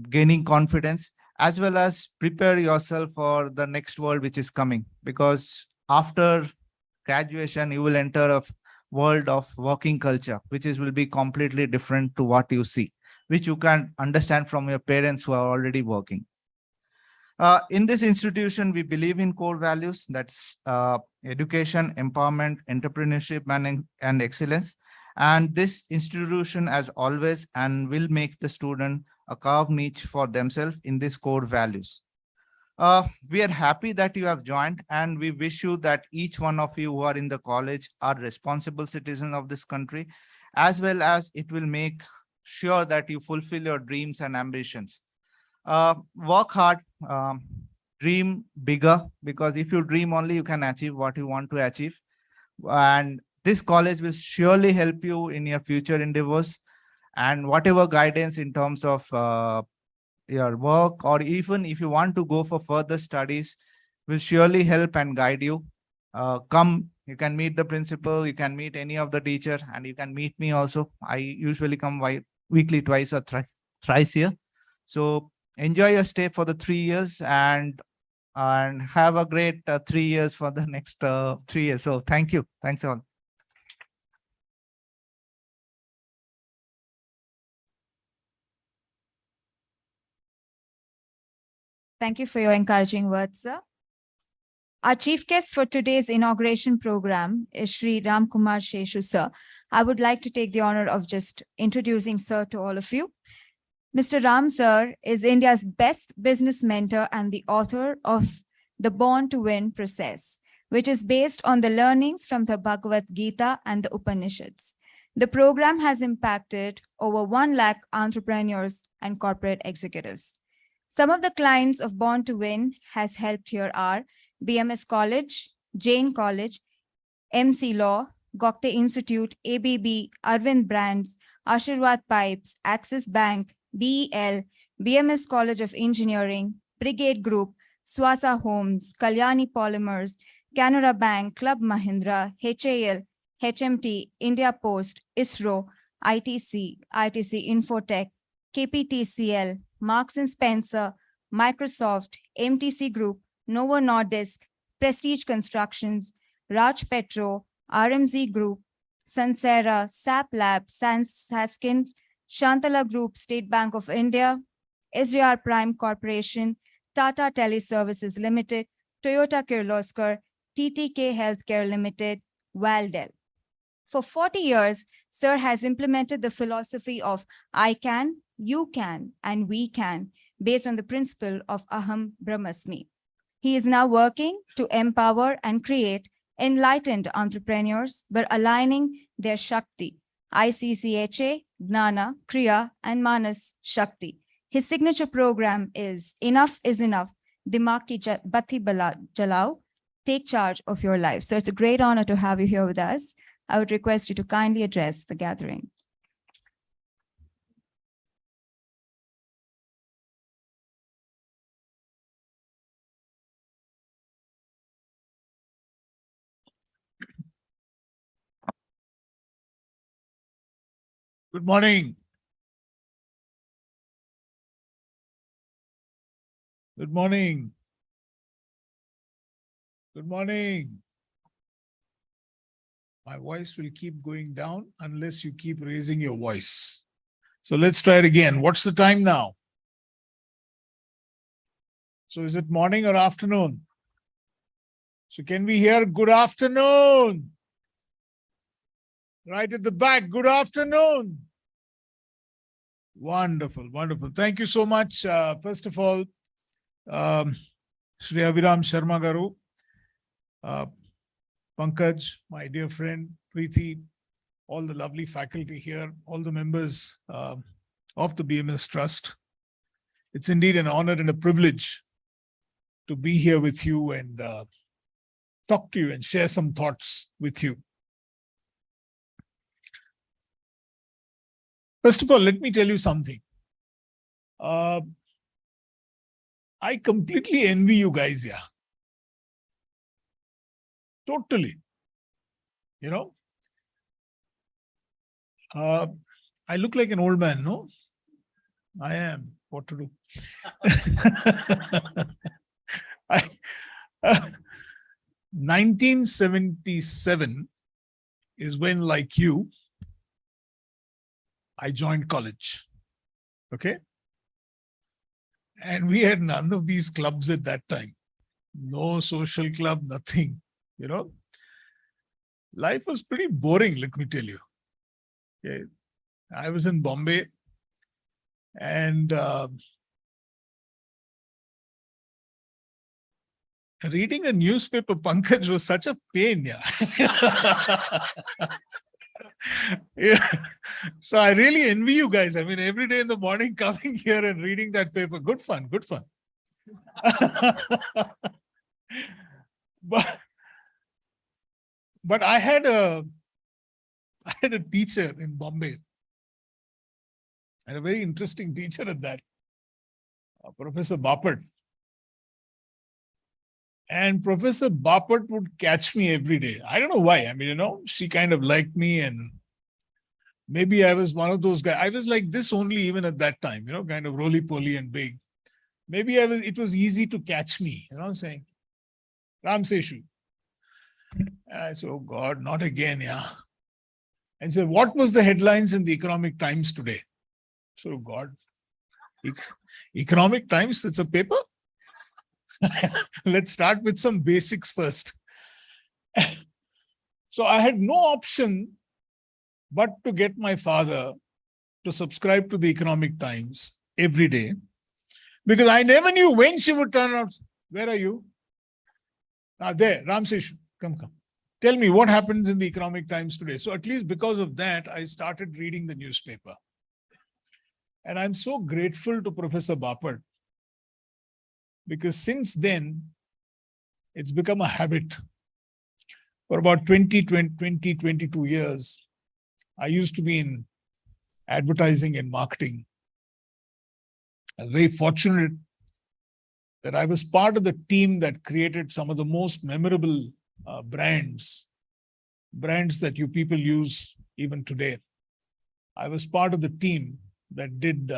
[SPEAKER 4] gaining confidence, as well as prepare yourself for the next world which is coming. Because after graduation, you will enter a world of working culture, which will be completely different to what you see, which you can understand from your parents who are already working. In this institution, we believe in core values, that's education, empowerment, entrepreneurship, and excellence. And this institution, as always, and will make the student a carved niche for themselves in these core values. We are happy that you have joined, and we wish you that each one of you who are in the college are responsible citizens of this country, as well as it will make sure that you fulfill your dreams and ambitions. Work hard, dream bigger, because if you dream only, you can achieve what you want to achieve. And this college will surely help you in your future endeavors, and whatever guidance in terms of your work, or even if you want to go for further studies, will surely help and guide you. Come, you can meet the principal, you can meet any of the teacher, and you can meet me also. I usually come weekly, twice or thrice here. So enjoy your stay for the 3 years, and have a great 3 years for the next 3 years. So thank you. Thanks all.
[SPEAKER 1] Thank you for your encouraging words, sir. Our chief guest for today's inauguration program is Shri Ram Kumar Sheshu, sir. I would like to take the honor of just introducing sir to all of you. Mr. Ram, sir, is India's best business mentor and the author of The Born to Win Process, which is based on the learnings from the Bhagavad Gita and the Upanishads. The program has impacted over 1 lakh entrepreneurs and corporate executives. Some of the clients of Born to Win has helped here are BMS College, Jain College, MC Law, Gokte Institute, ABB, Arvind Brands, Ashirwad Pipes, Axis Bank, BEL, BMS College of Engineering, Brigade Group, Swasa Homes, Kalyani Polymers, Canara Bank, Club Mahindra, HAL, HMT, India Post, ISRO, ITC, ITC Infotech, KPTCL, Marks and Spencer, Microsoft, MTC Group, Novo Nordisk, Prestige Constructions, Raj Petro, RMZ Group, Sansera, SAP Labs, Saskins, Shantala Group, State Bank of India, SJR Prime Corporation, Tata Teleservices Limited, Toyota Kirloskar, TTK Healthcare Limited, Valdel. For 40 years, Sir has implemented the philosophy of I can, you can, and we can, based on the principle of Aham Brahmasmi. He is now working to empower and create enlightened entrepreneurs were aligning their Shakti, ICCHA, Gnana, Kriya, and Manas Shakti. His signature program is Enough is Enough, Dimag ki Batti Jalao, Take Charge of Your Life. So it's a great honor to have you here with us. I would request you to kindly address the gathering.
[SPEAKER 5] Good morning. Good morning. Good morning. My voice will keep going down unless you keep raising your voice. So let's try it again. What's the time now? So is it morning or afternoon? So can we hear good afternoon? Right at the back, good afternoon. Wonderful, wonderful. Thank you so much. First of all, Shri Abhiram Sharma Garu, Pankaj, my dear friend, Preeti, all the lovely faculty here, all the members of the BMS Trust. It's indeed an honor and a privilege to be here with you and talk to you and share some thoughts with you. First of all, let me tell you something. I completely envy you guys here. Totally. You know, I look like an old man, no? I am. What to do? 1977 is when, like you, I joined college. Okay. And we had none of these clubs at that time. No social club, nothing. You know, life was pretty boring, let me tell you. Okay. I was in Bombay and reading a newspaper, Pankaj, was such a pain. Yeah. Yeah. So I really envy you guys. I mean, every day in the morning coming here and reading that paper, good fun, good fun. But I had a teacher in Bombay. I had a very interesting teacher at that, Professor Bapat. And Professor Bapat would catch me every day. I don't know why. I mean, you know, she kind of liked me and maybe I was one of those guys. I was like this only even at that time, you know, kind of roly-poly and big. Maybe it was easy to catch me, you know what I'm saying? Ram Seshu. And I said, oh God, not again, yeah. And said, what was the headlines in the Economic Times today? So God, Economic Times, that's a paper? Let's start with some basics first. So I had no option but to get my father to subscribe to the Economic Times every day because I never knew when she would turn out. Where are you? There, Ram Seshu, come. Tell me what happens in the Economic Times today. So at least because of that, I started reading the newspaper. And I'm so grateful to Professor Bapat because since then, it's become a habit. For about 22 years, I used to be in advertising and marketing. I'm very fortunate that I was part of the team that created some of the most memorable brands that you people use even today. I was part of the team that did,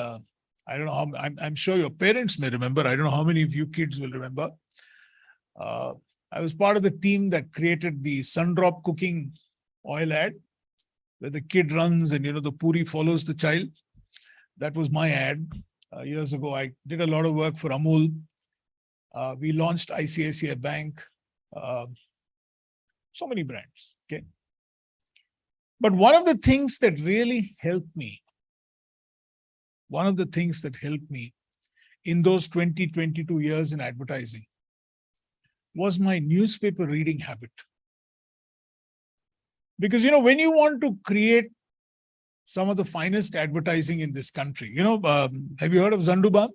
[SPEAKER 5] I don't know how, I'm sure your parents may remember. I don't know how many of you kids will remember. I was part of the team that created the Sundrop cooking oil ad, where the kid runs and, you know, the puri follows the child. That was my ad years ago. I did a lot of work for Amul. We launched ICICI Bank. So many brands, okay? But one of the things that really helped me, in those 22 years in advertising was my newspaper reading habit. Because, when you want to create some of the finest advertising in this country, have you heard of Zandubam?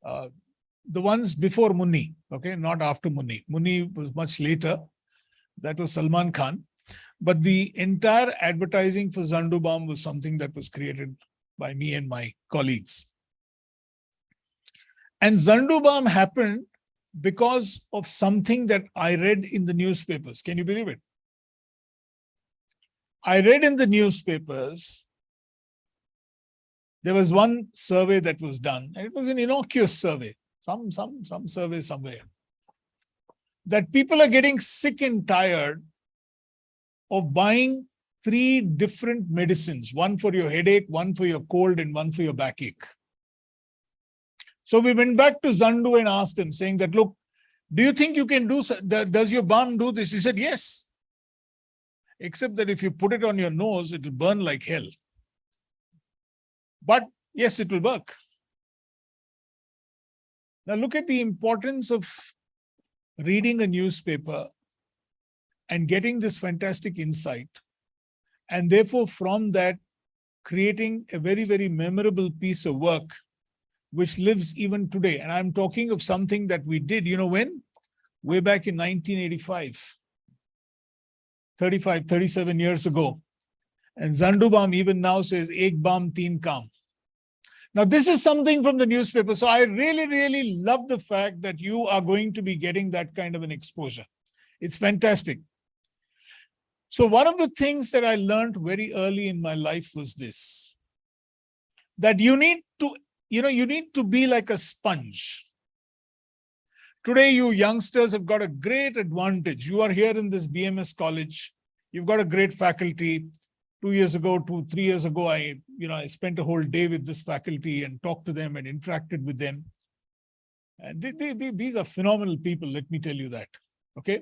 [SPEAKER 5] The ones before Munni, okay, not after Munni. Munni was much later. That was Salman Khan. But the entire advertising for Zandubam was something that was created by me and my colleagues. And Zandubam happened because of something that I read in the newspapers. Can you believe it? I read in the newspapers, there was one survey that was done, and it was an innocuous survey, some survey somewhere, that people are getting sick and tired of buying 3 different medicines, one for your headache, one for your cold, and one for your backache. So we went back to Zandu and asked him, saying that, look, do you think you can do, does your balm do this? He said, yes. Except that if you put it on your nose, it will burn like hell. But yes, it will work. Now look at the importance of reading a newspaper and getting this fantastic insight. And therefore, from that, creating a very, very memorable piece of work, which lives even today. And I'm talking of something that we did, when? Way back in 1985. 37 years ago. And Zandubam even now says, Ek Bam Teen Kam. Now, this is something from the newspaper. So I really, really love the fact that you are going to be getting that kind of an exposure. It's fantastic. So one of the things that I learned very early in my life was this, that you need to be like a sponge. Today, you youngsters have got a great advantage. You are here in this BMS college. You've got a great faculty. 3 years ago, I spent a whole day with this faculty and talked to them and interacted with them. And these are phenomenal people, let me tell you that. Okay?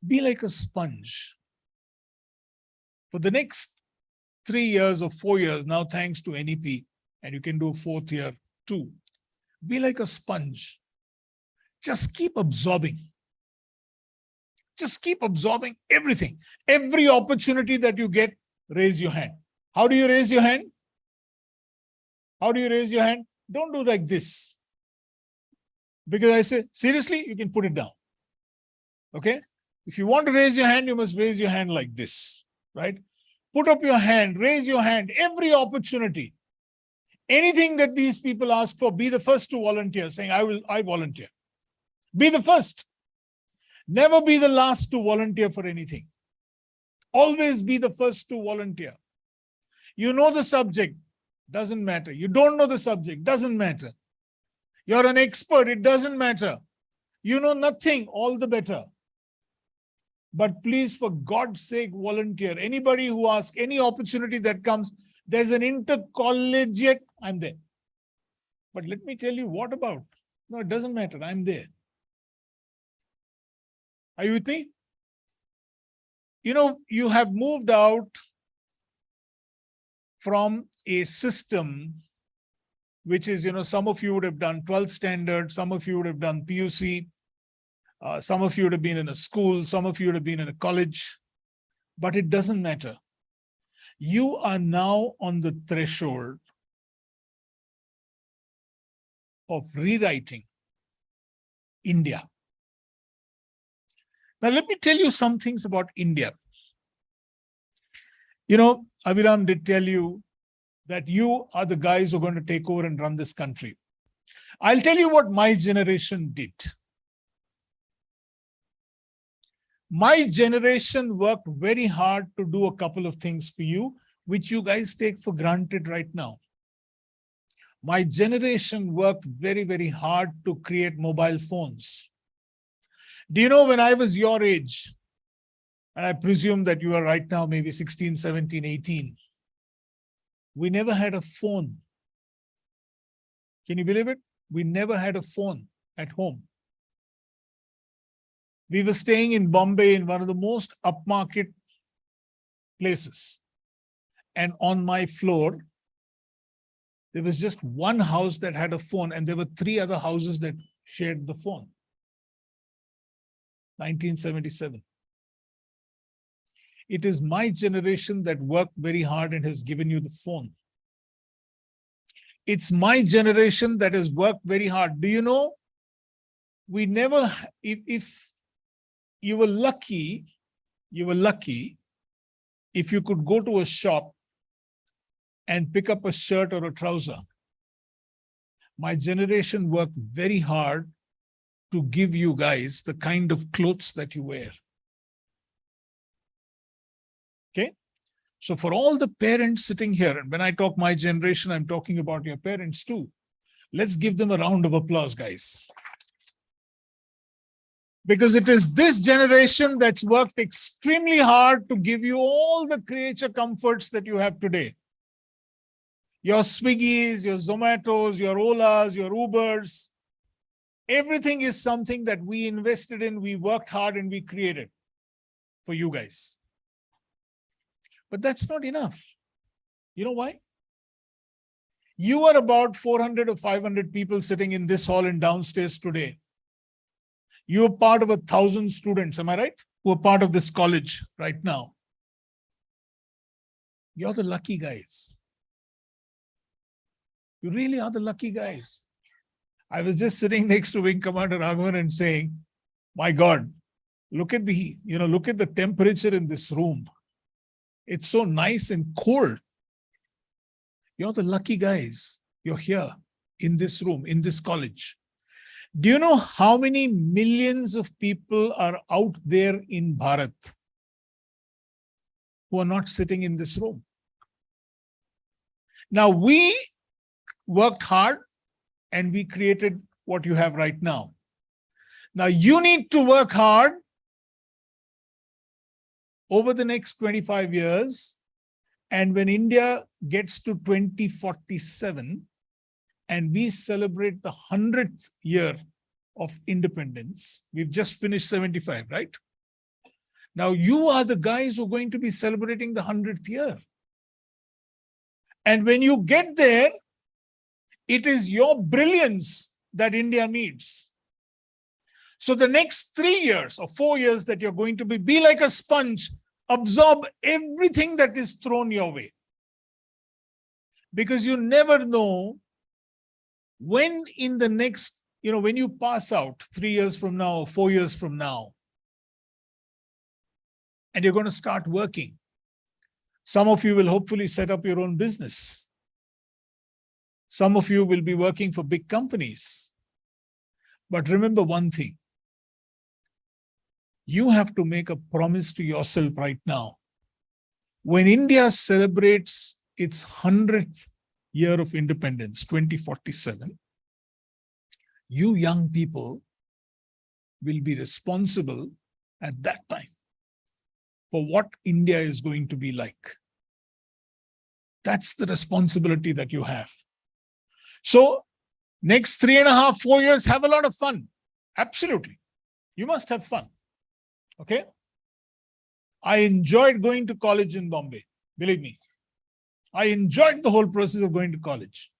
[SPEAKER 5] Be like a sponge. For the next 3 years or 4 years, now thanks to NEP, and you can do a 4th year too, be like a sponge. Just keep absorbing. Just keep absorbing everything. Every opportunity that you get, raise your hand. How do you raise your hand? How do you raise your hand? Don't do like this. Because I say, seriously, you can put it down. Okay? If you want to raise your hand, you must raise your hand like this, right? Put up your hand, raise your hand, every opportunity. Anything that these people ask for, be the first to volunteer, saying, I volunteer. Be the first. Never be the last to volunteer for anything. Always be the first to volunteer. You know the subject, doesn't matter. You don't know the subject, doesn't matter. You're an expert, it doesn't matter. You know nothing, all the better. But please, for God's sake, volunteer. Anybody who asks, any opportunity that comes, there's an intercollegiate, I'm there. But let me tell you, what about? No, it doesn't matter, I'm there. Are you with me? You have moved out from a system which is, some of you would have done 12th standard, some of you would have done PUC, some of you would have been in a school, some of you would have been in a college, but it doesn't matter. You are now on the threshold of rewriting India. Now, let me tell you some things about India. Abhiram did tell you that you are the guys who are going to take over and run this country. I'll tell you what my generation did. My generation worked very hard to do a couple of things for you, which you guys take for granted right now. My generation worked very, very hard to create mobile phones. Do you know, when I was your age, and I presume that you are right now maybe 16, 17, 18, we never had a phone. Can you believe it? We never had a phone at home. We were staying in Bombay in one of the most upmarket places. And on my floor, there was just one house that had a phone, and there were 3 other houses that shared the phone. 1977. It is my generation that worked very hard and has given you the phone. It's my generation that has worked very hard. Do you know? We never, if you were lucky if you could go to a shop and pick up a shirt or a trouser. My generation worked very hard to give you guys the kind of clothes that you wear. Okay? So for all the parents sitting here, and when I talk my generation, I'm talking about your parents too. Let's give them a round of applause, guys. Because it is this generation that's worked extremely hard to give you all the creature comforts that you have today. Your Swiggies, your Zomatos, your Olas, your Ubers, everything is something that we invested in, we worked hard and we created for you guys. But that's not enough. You know why? You are about 400 or 500 people sitting in this hall and downstairs today. You are part of 1,000 students, am I right? Who are part of this college right now. You're the lucky guys. You really are the lucky guys. I was just sitting next to Wing Commander Raghavan and saying, my God, look at the temperature in this room. It's so nice and cold. You're the lucky guys. You're here in this room, in this college. Do you know how many millions of people are out there in Bharat who are not sitting in this room? Now, we worked hard and we created what you have right now. Now, you need to work hard over the next 25 years. And when India gets to 2047, and we celebrate the 100th year of independence. We've just finished 75, right? Now you are the guys who are going to be celebrating the 100th year. And when you get there, it is your brilliance that India needs. So the next 3 years or 4 years that you're going to be like a sponge, absorb everything that is thrown your way. Because you never know when in the next, when you pass out 3 years from now or 4 years from now, and you're going to start working. Some of you will hopefully set up your own business. Some of you will be working for big companies. But remember one thing. You have to make a promise to yourself right now. When India celebrates its 100th year of independence, 2047, you young people will be responsible at that time for what India is going to be like. That's the responsibility that you have. So next 3.5, 4 years, have a lot of fun. Absolutely. You must have fun. Okay? I enjoyed going to college in Bombay. Believe me. I enjoyed the whole process of going to college.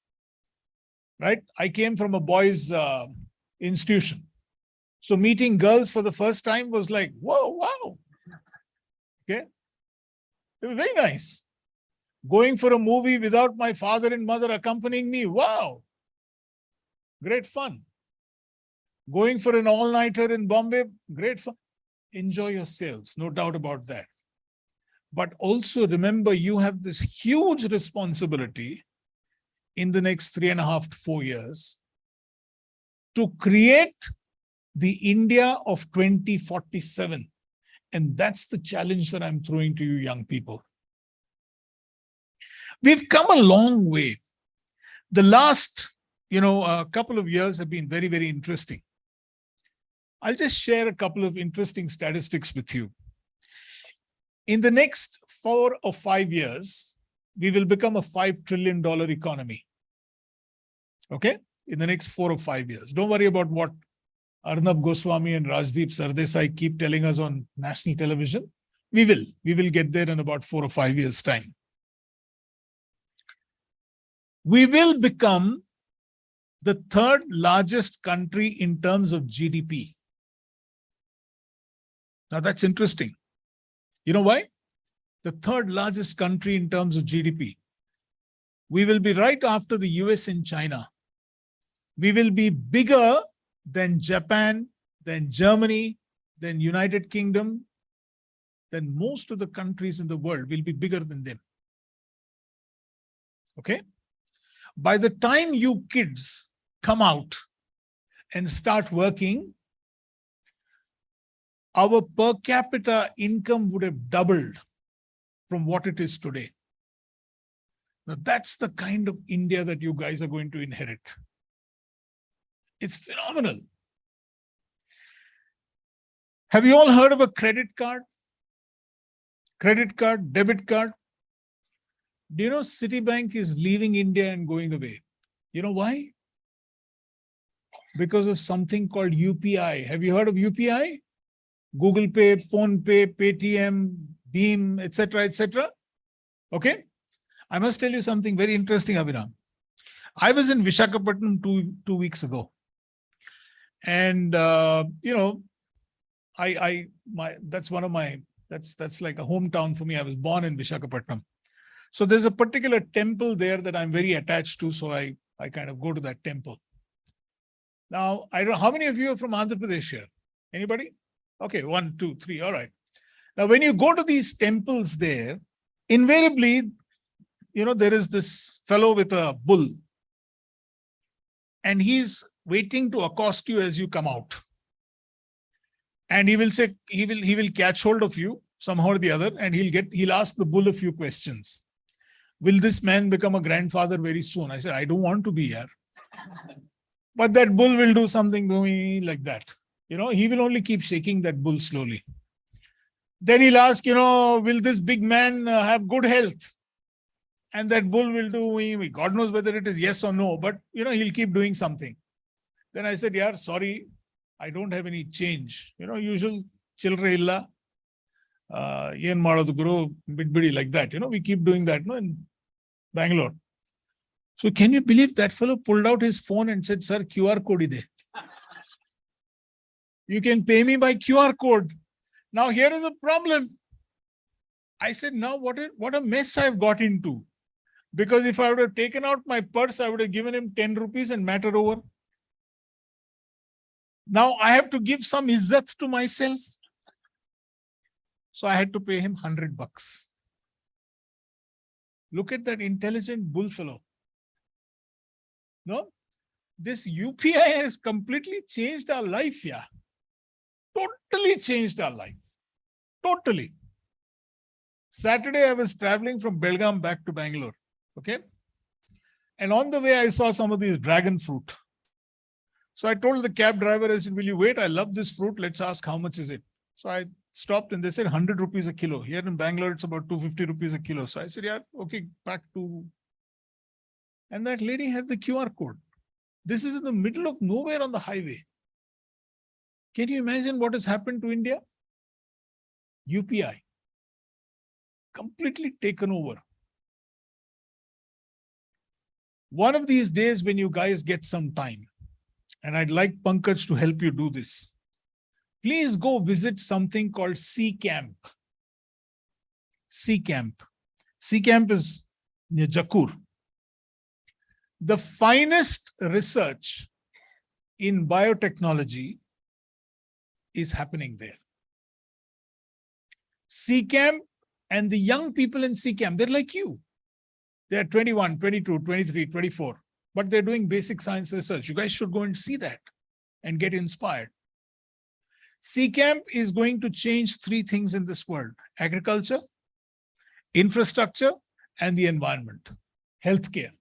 [SPEAKER 5] Right? I came from a boys' institution. So meeting girls for the first time was like, whoa, wow. Okay? It was very nice. Going for a movie without my father and mother accompanying me, wow. Great fun. Going for an all-nighter in Bombay, great fun. Enjoy yourselves, no doubt about that. But also remember, you have this huge responsibility in the next 3.5 to 4 years to create the India of 2047. And that's the challenge that I'm throwing to you young people. We've come a long way. The last, couple of years have been very, very interesting. I'll just share a couple of interesting statistics with you. In the next 4 or 5 years, we will become a $5 trillion economy. Okay? In the next 4 or 5 years. Don't worry about what Arnab Goswami and Rajdeep Sardesai keep telling us on national television. We will get there in about 4 or 5 years' time. We will become the 3rd largest country in terms of GDP. Now that's interesting. You know why? The third largest country in terms of GDP. We will be right after the US and China. We will be bigger than Japan, than Germany, than United Kingdom, than most of the countries in the world. Will be bigger than them. Okay? By the time you kids come out and start working, our per capita income would have doubled from what it is today. Now that's the kind of India that you guys are going to inherit. It's phenomenal. Have you all heard of a credit card? Credit card, debit card? Do you know Citibank is leaving India and going away? You know why? Because of something called UPI. Have you heard of UPI? Google Pay, Phone Pay, Paytm, Beam, etc., etc. Okay? I must tell you something very interesting, Abhinam. I was in Visakhapatnam two weeks ago. And, that's one of my, that's like a hometown for me. I was born in Visakhapatnam. So there's a particular temple there that I'm very attached to. So I kind of go to that temple. Now, I don't know, how many of you are from Andhra Pradesh here? Anybody? Okay, 1, 2, 3. All right. Now, when you go to these temples there, invariably, there is this fellow with a bull. And he's waiting to accost you as you come out. And he will say, he will catch hold of you somehow or the other, and he'll ask the bull a few questions. Will this man become a grandfather very soon? I said, I don't want to be here. But that bull will do something to me like that. He will only keep shaking that bull slowly. Then he'll ask, will this big man have good health? And that bull will do, God knows whether it is yes or no, but he'll keep doing something. Then I said, yeah, sorry, I don't have any change. Usual chilre illa, yen madodu guru, bidbidi like that. We keep doing that in Bangalore. So can you believe that fellow pulled out his phone and said, sir, QR code ide. You can pay me by QR code. Now here is a problem. I said, now what a mess I've got into. Because if I would have taken out my purse, I would have given him 10 rupees and matter over. Now I have to give some izzat to myself. So I had to pay him $100. Look at that intelligent bull fellow. No? This UPI has completely changed our life, yeah. Totally changed our life. Totally. Saturday, I was traveling from Belgaum back to Bangalore. Okay. And on the way, I saw some of these dragon fruit. So I told the cab driver, I said, will you wait? I love this fruit. Let's ask how much is it. So I stopped and they said 100 rupees a kilo. Here in Bangalore, it's about 250 rupees a kilo. So I said, yeah, okay, back to. And that lady had the QR code. This is in the middle of nowhere on the highway. Can you imagine what has happened to India? UPI. Completely taken over. One of these days when you guys get some time, and I'd like Pankaj to help you do this, please go visit something called C Camp. C Camp. C Camp is near Jakur. The finest research in biotechnology is happening there. C Camp and the young people in C Camp, they're like you. They're 21, 22, 23, 24, but they're doing basic science research. You guys should go and see that and get inspired. C Camp is going to change 3 things in this world: agriculture, infrastructure, and the environment, healthcare.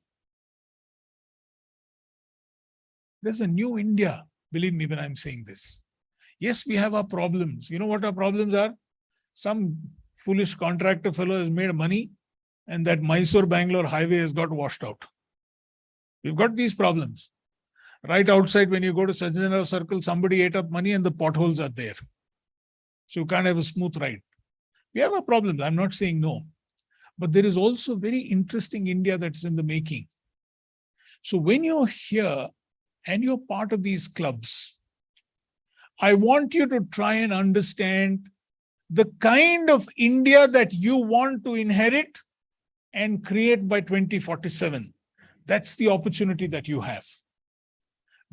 [SPEAKER 5] There's a new India, believe me when I'm saying this. Yes, we have our problems. You know what our problems are? Some foolish contractor fellow has made money and that Mysore-Bangalore highway has got washed out. We've got these problems. Right outside, when you go to Sajjanara Circle, somebody ate up money and the potholes are there. So you can't have a smooth ride. We have our problems. I'm not saying no. But there is also very interesting India that's in the making. So when you're here and you're part of these clubs, I want you to try and understand the kind of India that you want to inherit and create by 2047. That's the opportunity that you have.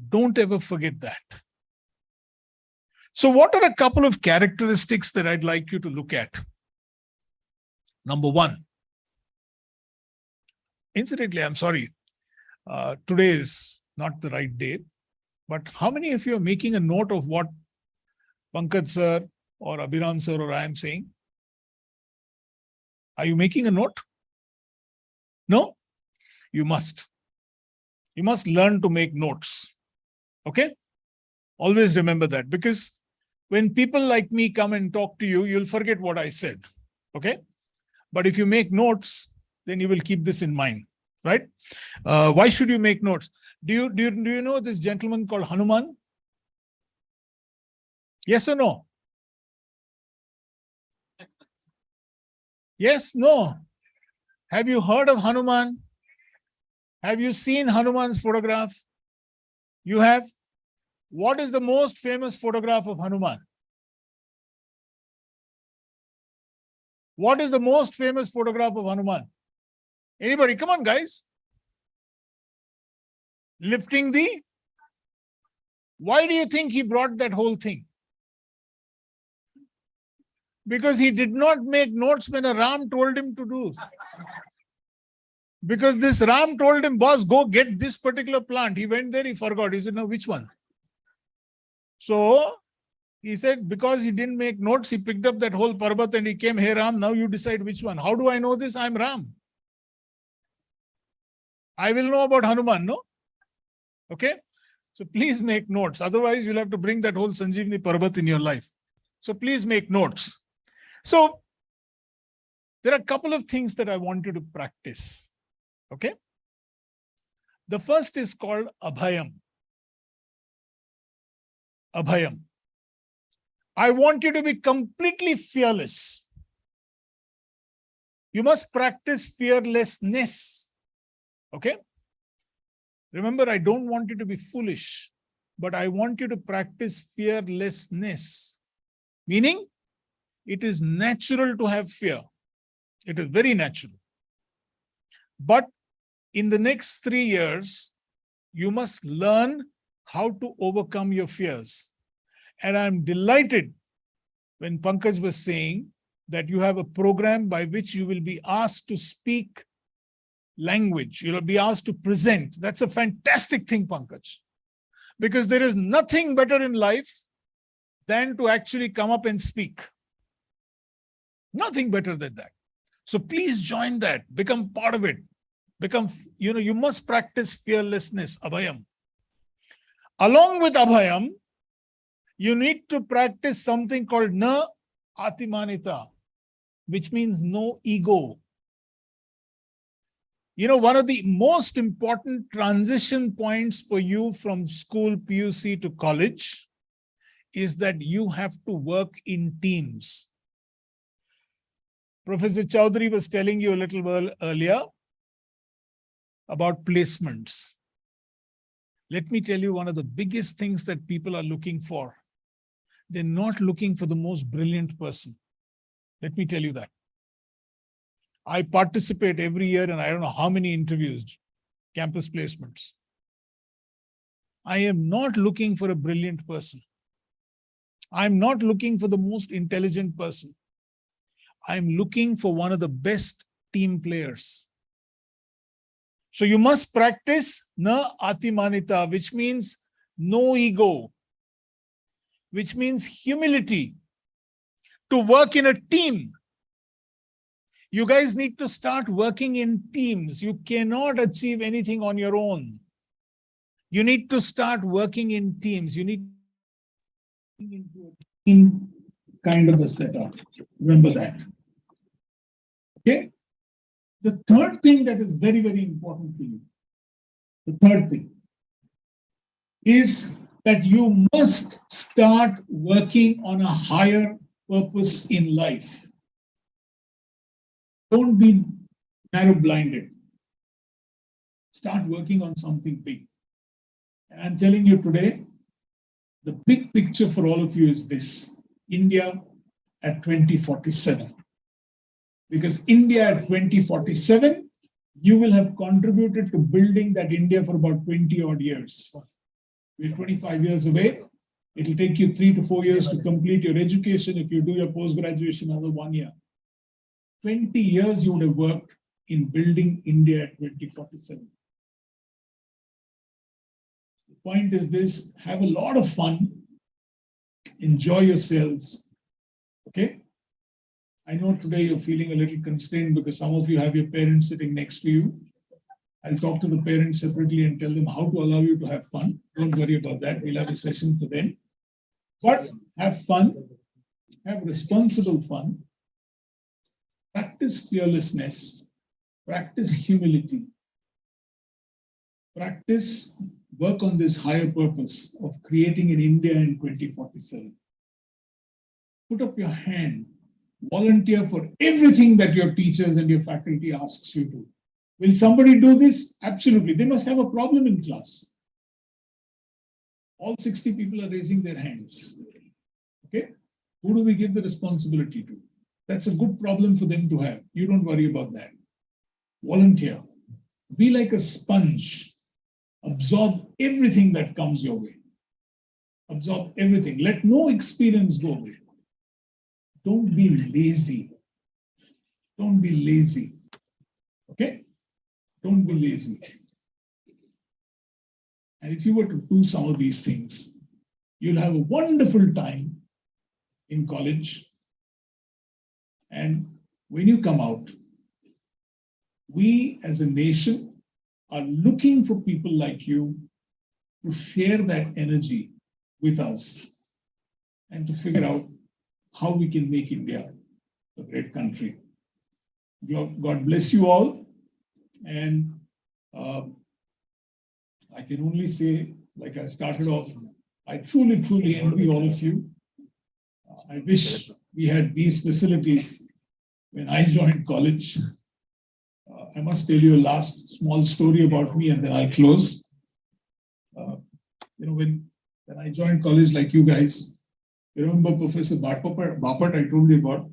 [SPEAKER 5] Don't ever forget that. So what are a couple of characteristics that I'd like you to look at? Number one, incidentally, I'm sorry, today is not the right day, but how many of you are making a note of what Pankaj sir or Abhiram sir or I am saying? Are you making a note? No? You must. You must learn to make notes. Okay? Always remember that, because when people like me come and talk to you, you'll forget what I said. Okay? But if you make notes, then you will keep this in mind, right? Why should you make notes? Do you know this gentleman called Hanuman? Yes or no? Yes, no. Have you heard of Hanuman? Have you seen Hanuman's photograph? You have? What is the most famous photograph of Hanuman? What is the most famous photograph of Hanuman? Anybody? Come on, guys. Lifting the... Why do you think he brought that whole thing? Because he did not make notes when a Ram told him to do. Because this Ram told him, boss, go get this particular plant. He went there, he forgot. He said, no, which one? So he said, because he didn't make notes, he picked up that whole Parbat and he came, hey Ram, now you decide which one. How do I know this? I'm Ram. I will know about Hanuman, no? Okay? So please make notes. Otherwise, you'll have to bring that whole Sanjeevani Parbat in your life. So please make notes. So there are a couple of things that I want you to practice. Okay? The first is called Abhayam. Abhayam. I want you to be completely fearless. You must practice fearlessness. Okay? Remember, I don't want you to be foolish, but I want you to practice fearlessness. Meaning, it is natural to have fear. It is very natural. But in the next 3 years, you must learn how to overcome your fears. And I'm delighted when Pankaj was saying that you have a program by which you will be asked to speak language. You'll be asked to present. That's a fantastic thing, Pankaj. Because there is nothing better in life than to actually come up and speak. Nothing better than that. So please join that. Become part of it. You must practice fearlessness, Abhayam. Along with Abhayam, you need to practice something called Na Atimanita, which means no ego. You know, one of the most important transition points for you from school, PUC to college is that you have to work in teams. Professor Chaudhary was telling you a little while earlier about placements. Let me tell you one of the biggest things that people are looking for. They're not looking for the most brilliant person. Let me tell you that. I participate every year in I don't know how many interviews, campus placements. I am not looking for a brilliant person. I'm not looking for the most intelligent person. I'm looking for one of the best team players. So you must practice Na Atimanita, which means no ego, which means humility, to work in a team. You guys need to start working in teams. You cannot achieve anything on your own. You need to start working in teams. You need into a team kind of a setup. Remember that. Okay? The third thing that is very, very important for you, the third thing is that you must start working on a higher purpose in life. Don't be narrow-blinded. Start working on something big. And I'm telling you today, the big picture for all of you is this. India at 2047. Because India at 2047, you will have contributed to building that India for about 20 odd years. We're 25 years away. It'll take you 3 to 4 years to complete your education. If you do your post-graduation, another 1 year. 20 years you would have worked in building India at 2047. The point is this: have a lot of fun, enjoy yourselves. Okay? I know today you're feeling a little constrained because some of you have your parents sitting next to you. I'll talk to the parents separately and tell them how to allow you to have fun. Don't worry about that. We'll have a session for them. But have fun, have responsible fun, practice fearlessness, practice humility, practice work on this higher purpose of creating an India in 2047. Put up your hand, volunteer for everything that your teachers and your faculty asks you to. Will somebody do this? Absolutely. They must have a problem in class. All 60 people are raising their hands. Okay? Who do we give the responsibility to? That's a good problem for them to have. You don't worry about that. Volunteer. Be like a sponge. Absorb everything that comes your way. Absorb everything. Let no experience go away. Don't be lazy. Don't be lazy. Okay? Don't be lazy. And if you were to do some of these things, you'll have a wonderful time in college. And when you come out, we as a nation are looking for people like you to share that energy with us and to figure out how we can make India a great country. God bless you all. And I can only say, like I started off, I truly, truly envy all of you. I wish we had these facilities when I joined college. I must tell you a last small story about me and then I'll close. When I joined college like you guys, you remember Professor Bapat I told you about?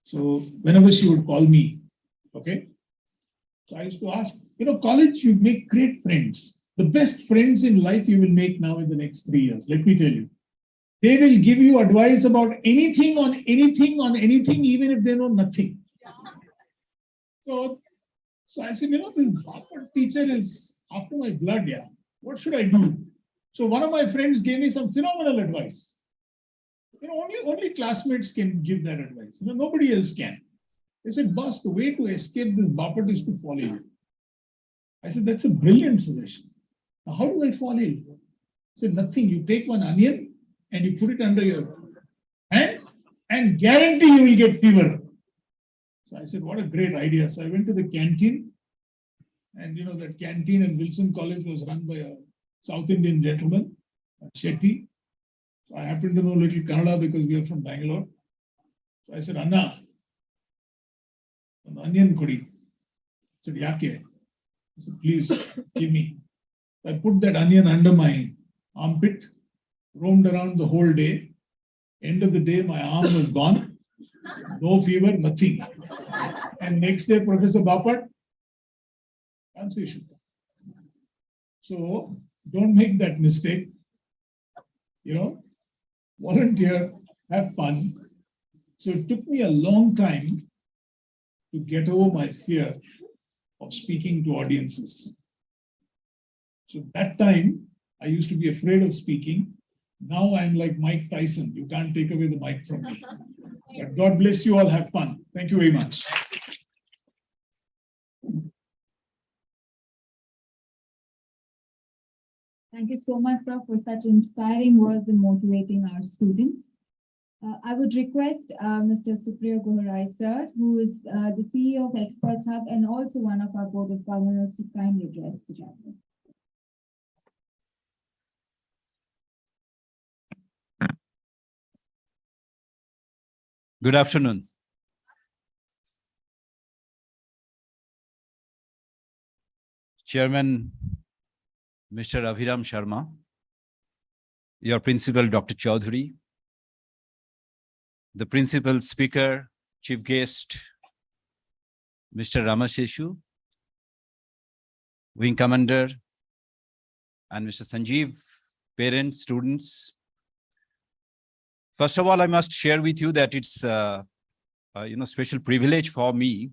[SPEAKER 5] So whenever she would call me, okay? So I used to ask, college, you make great friends. The best friends in life you will make now in the next 3 years. Let me tell you. They will give you advice about anything, even if they know nothing. So I said, this Bapat teacher is after my blood, yeah. What should I do? So one of my friends gave me some phenomenal advice. Only classmates can give that advice. Nobody else can. They said, boss, the way to escape this Bapat is to follow you. I said, that's a brilliant suggestion. Now, how do I follow you? I said, nothing. You take one onion and you put it under your hand and guarantee you will get fever. So I said, what a great idea. So I went to the canteen, and that canteen in Wilson College was run by a South Indian gentleman, Shetty. So I happen to know a little Kannada because we are from Bangalore. So I said, Anna, an onion kodi. I said, Yake? I said, please give me. So I put that onion under my armpit, roamed around the whole day. End of the day, my arm was gone. No fever, nothing. And next day, Professor Bapat, cancer issue. So don't make that mistake. Volunteer, have fun. So it took me a long time to get over my fear of speaking to audiences. So that time, I used to be afraid of speaking. Now I'm like Mike Tyson. You can't take away the mic from me. But God bless you all. Have fun. Thank you very much.
[SPEAKER 1] Thank you so much, sir, for such inspiring words and motivating our students. I would request Mr. Supriya Goharai, sir, who is the CEO of Experts Hub and also one of our Board of Governors, to kindly address the gathering.
[SPEAKER 6] Good afternoon. Chairman, Mr. Abhiram Sharma, your principal, Dr. Chaudhary, the principal speaker, chief guest, Mr. Ramasheshu, wing commander, and Mr. Sanjeev, parents, students. First of all, I must share with you that it's special privilege for me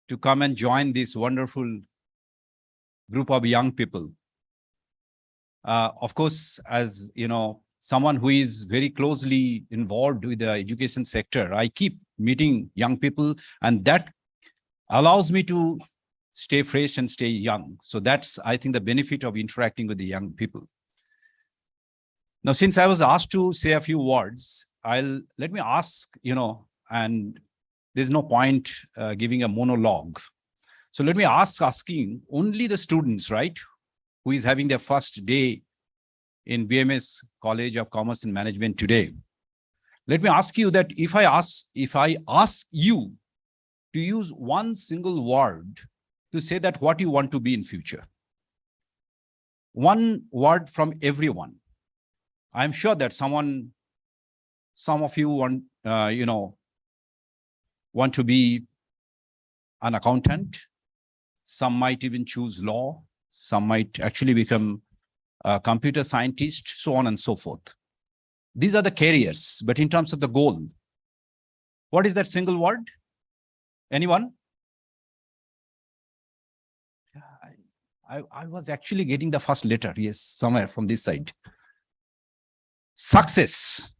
[SPEAKER 6] to come and join this wonderful group of young people. Of course, as you know, someone who is very closely involved with the education sector, I keep meeting young people, and that allows me to stay fresh and stay young. So that's, I think, the benefit of interacting with the young people. Now, since I was asked to say a few words, let me ask, and there's no point giving a monologue. So let me asking only the students, right, who is having their first day in BMS College of Commerce and Management today. Let me ask you that if I ask you to use one single word to say that what you want to be in future, one word from everyone. I'm sure that some of you want, want to be an accountant. Some might even choose law. Some might actually become a computer scientist, so on and so forth. These are the careers, but in terms of the goal, what is that single word? Anyone? I was actually getting the first letter, yes, somewhere from this side. Success,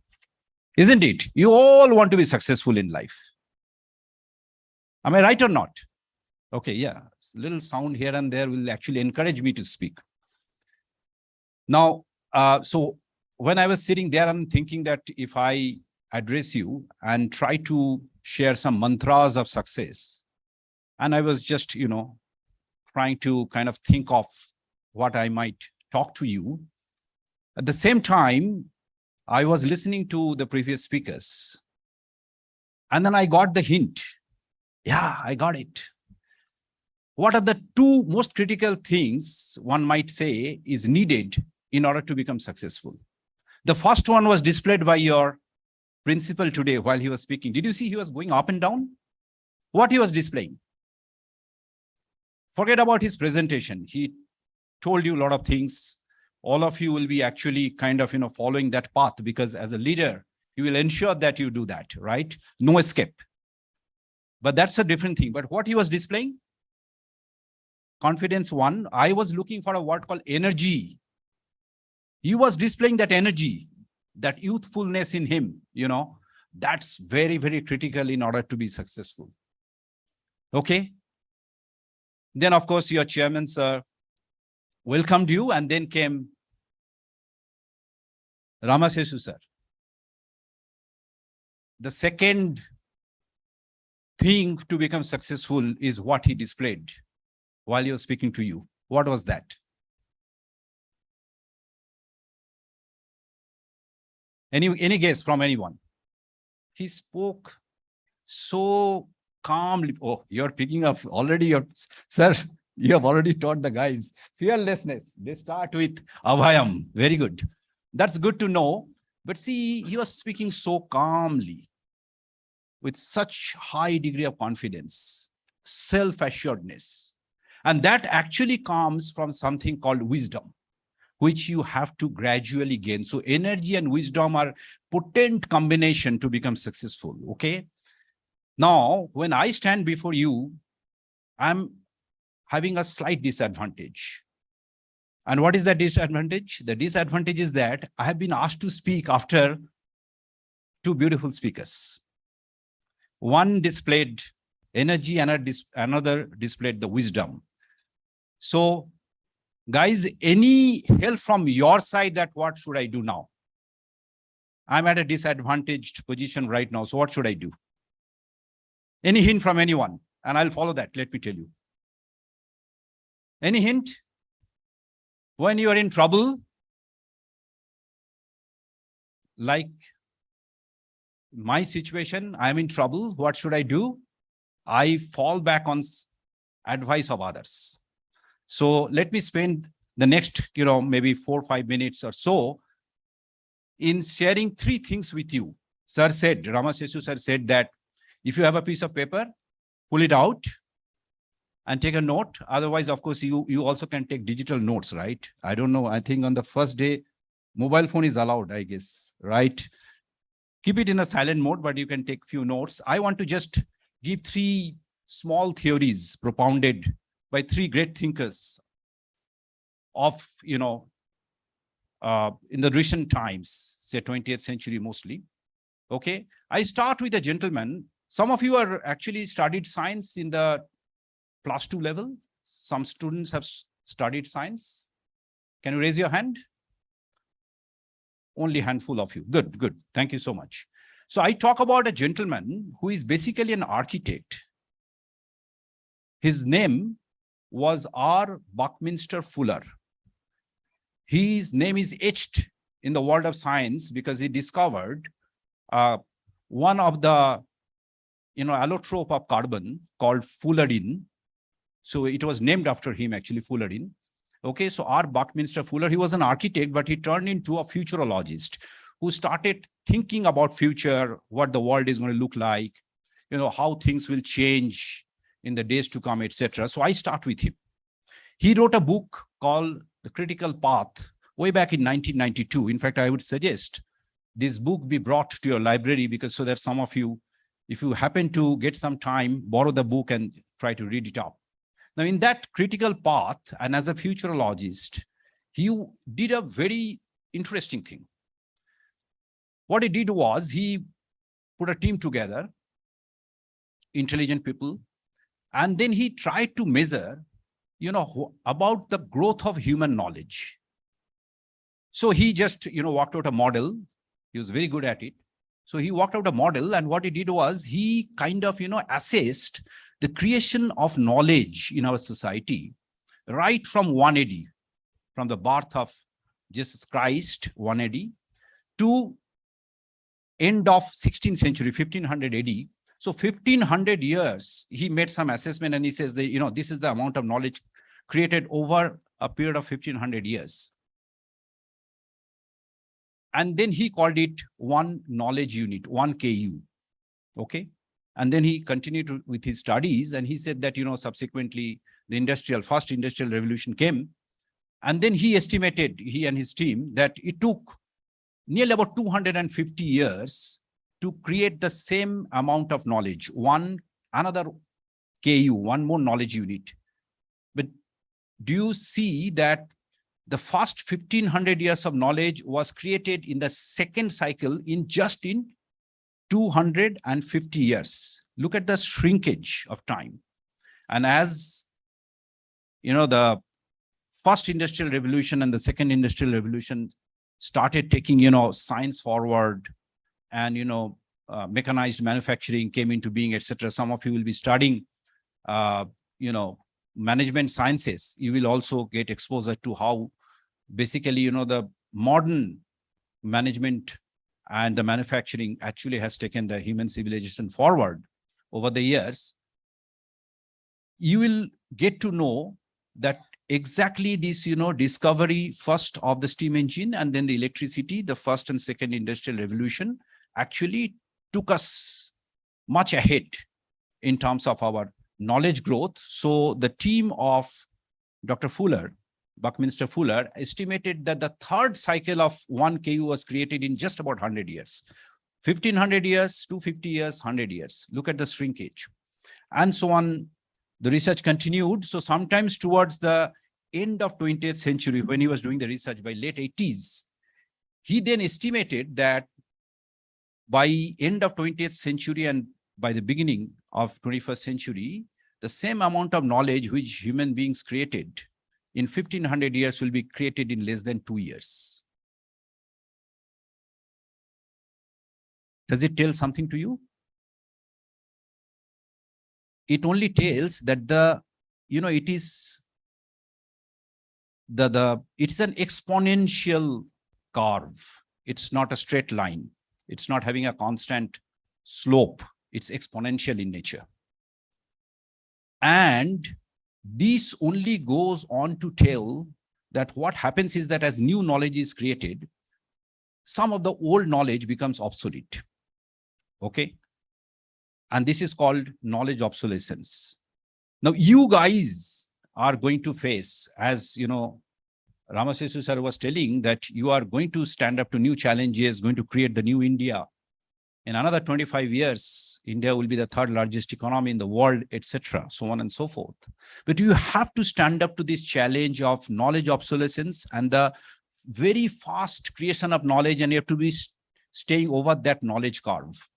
[SPEAKER 6] isn't it? You all want to be successful in life. Am I right or not? Okay, yeah, a little sound here and there will actually encourage me to speak. Now, so when I was sitting there, I'm thinking that if I address you and try to share some mantras of success, and I was just, trying to kind of think of what I might talk to you. At the same time, I was listening to the previous speakers, and then I got the hint. Yeah, I got it. What are the two most critical things one might say is needed in order to become successful? The first one was displayed by your principal today while he was speaking. Did you see he was going up and down? What he was displaying? Forget about his presentation. He told you a lot of things. All of you will be actually kind of, following that path, because as a leader, you will ensure that you do that, right? No escape. But that's a different thing. But what he was displaying? Confidence one. I was looking for a word called energy. He was displaying that energy, that youthfulness in him, that's very, very critical in order to be successful. Okay. Then, of course, your chairman, sir, welcomed you, and then came Ramasheshu, sir. The second thing to become successful is what he displayed while he was speaking to you. What was that? Any guess from anyone? He spoke so calmly. Oh, you're picking up already. Sir, you have already taught the guys. Fearlessness. They start with Abhayam. Very good. That's good to know. But see, he was speaking so calmly, with such high degree of confidence, self-assuredness. And that actually comes from something called wisdom, which you have to gradually gain. So energy and wisdom are potent combination to become successful, okay? Now, when I stand before you, I'm having a slight disadvantage. And what is that disadvantage? The disadvantage is that I have been asked to speak after two beautiful speakers. One displayed energy and another displayed the wisdom. So, guys, any help from your side that what should I do now? I'm at a disadvantaged position right now. So what should I do? Any hint from anyone? And I'll follow that, let me tell you. Any hint? When you are in trouble, like my situation, I'm in trouble, what should I do? I fall back on advice of others. So let me spend the next, maybe 4 or 5 minutes or so in sharing 3 things with you Sir said, Ramasesu sir said that if you have a piece of paper, pull it out and take a note. Otherwise, of course, you also can take digital notes, right? I don't know. I think on the first day, mobile phone is allowed, I guess, right? Keep it in a silent mode, but you can take few notes. I want to just give 3 small theories propounded by 3 great thinkers of, in the recent times, say 20th century mostly. Okay, I start with a gentleman. Some of you are actually studied science in the +2 level. Some students have studied science. Can you raise your hand? Only handful of you. Good, good. Thank you so much. So I talk about a gentleman who is basically an architect. His name was R. Buckminster Fuller. His name is etched in the world of science because he discovered one of the allotrope of carbon called fullerene. So it was named after him, actually, fullerene. Okay, so R. Buckminster Fuller, he was an architect, but he turned into a futurologist who started thinking about future, what the world is going to look like, how things will change in the days to come, etc. So I start with him. He wrote a book called The Critical Path way back in 1992. In fact, I would suggest this book be brought to your library, because so that some of you, if you happen to get some time, borrow the book and try to read it up. Now, in that critical path, and as a futurologist, he did a very interesting thing. What he did was he put a team together, intelligent people, and then he tried to measure, about the growth of human knowledge. So he just, worked out a model. He was very good at it. So he worked out a model, and what he did was he kind of, assessed the creation of knowledge in our society right from 1 AD, from the birth of Jesus Christ, 1 AD, to end of 16th century, 1500 AD. So 1500 years, he made some assessment, and he says that, this is the amount of knowledge created over a period of 1500 years. And then he called it one knowledge unit, 1 KU. Okay. And then he continued with his studies, and he said that, subsequently the first industrial revolution came. And then he estimated, he and his team, that it took nearly about 250 years to create the same amount of knowledge, another KU, one more knowledge unit. But do you see that the first 1500 years of knowledge was created in the second cycle in 250 years. Look at the shrinkage of time. And as the first industrial revolution and the second industrial revolution started taking, science forward, and, mechanized manufacturing came into being, etc. Some of you will be studying, management sciences. You will also get exposure to how basically, the modern management and the manufacturing actually has taken the human civilization forward over the years. You will get to know that exactly this, discovery first of the steam engine and then the electricity, the first and second industrial revolution, actually took us much ahead in terms of our knowledge growth. So the team of Dr. Fuller, Buckminster Fuller, estimated that the third cycle of 1 KU was created in just about 100 years. 1500 years, 250 years, 100 years. Look at the shrinkage. And so on. The research continued. So sometimes towards the end of 20th century, when he was doing the research by late 80s, he then estimated that by end of 20th century and by the beginning of 21st century, the same amount of knowledge which human beings created in 1500 years will be created in less than 2 years. Does it tell something to you? It only tells that it is an exponential curve. It's not a straight line. It's not having a constant slope. It's exponential in nature. And this only goes on to tell that what happens is that as new knowledge is created, some of the old knowledge becomes obsolete. Okay. And this is called knowledge obsolescence. Now, you guys are going to face, as you know, Ramasesu sir was telling that you are going to stand up to new challenges, going to create the new India. In another 25 years, India will be the third largest economy in the world, etc., so on and so forth. But you have to stand up to this challenge of knowledge obsolescence and the very fast creation of knowledge, and you have to be staying over that knowledge curve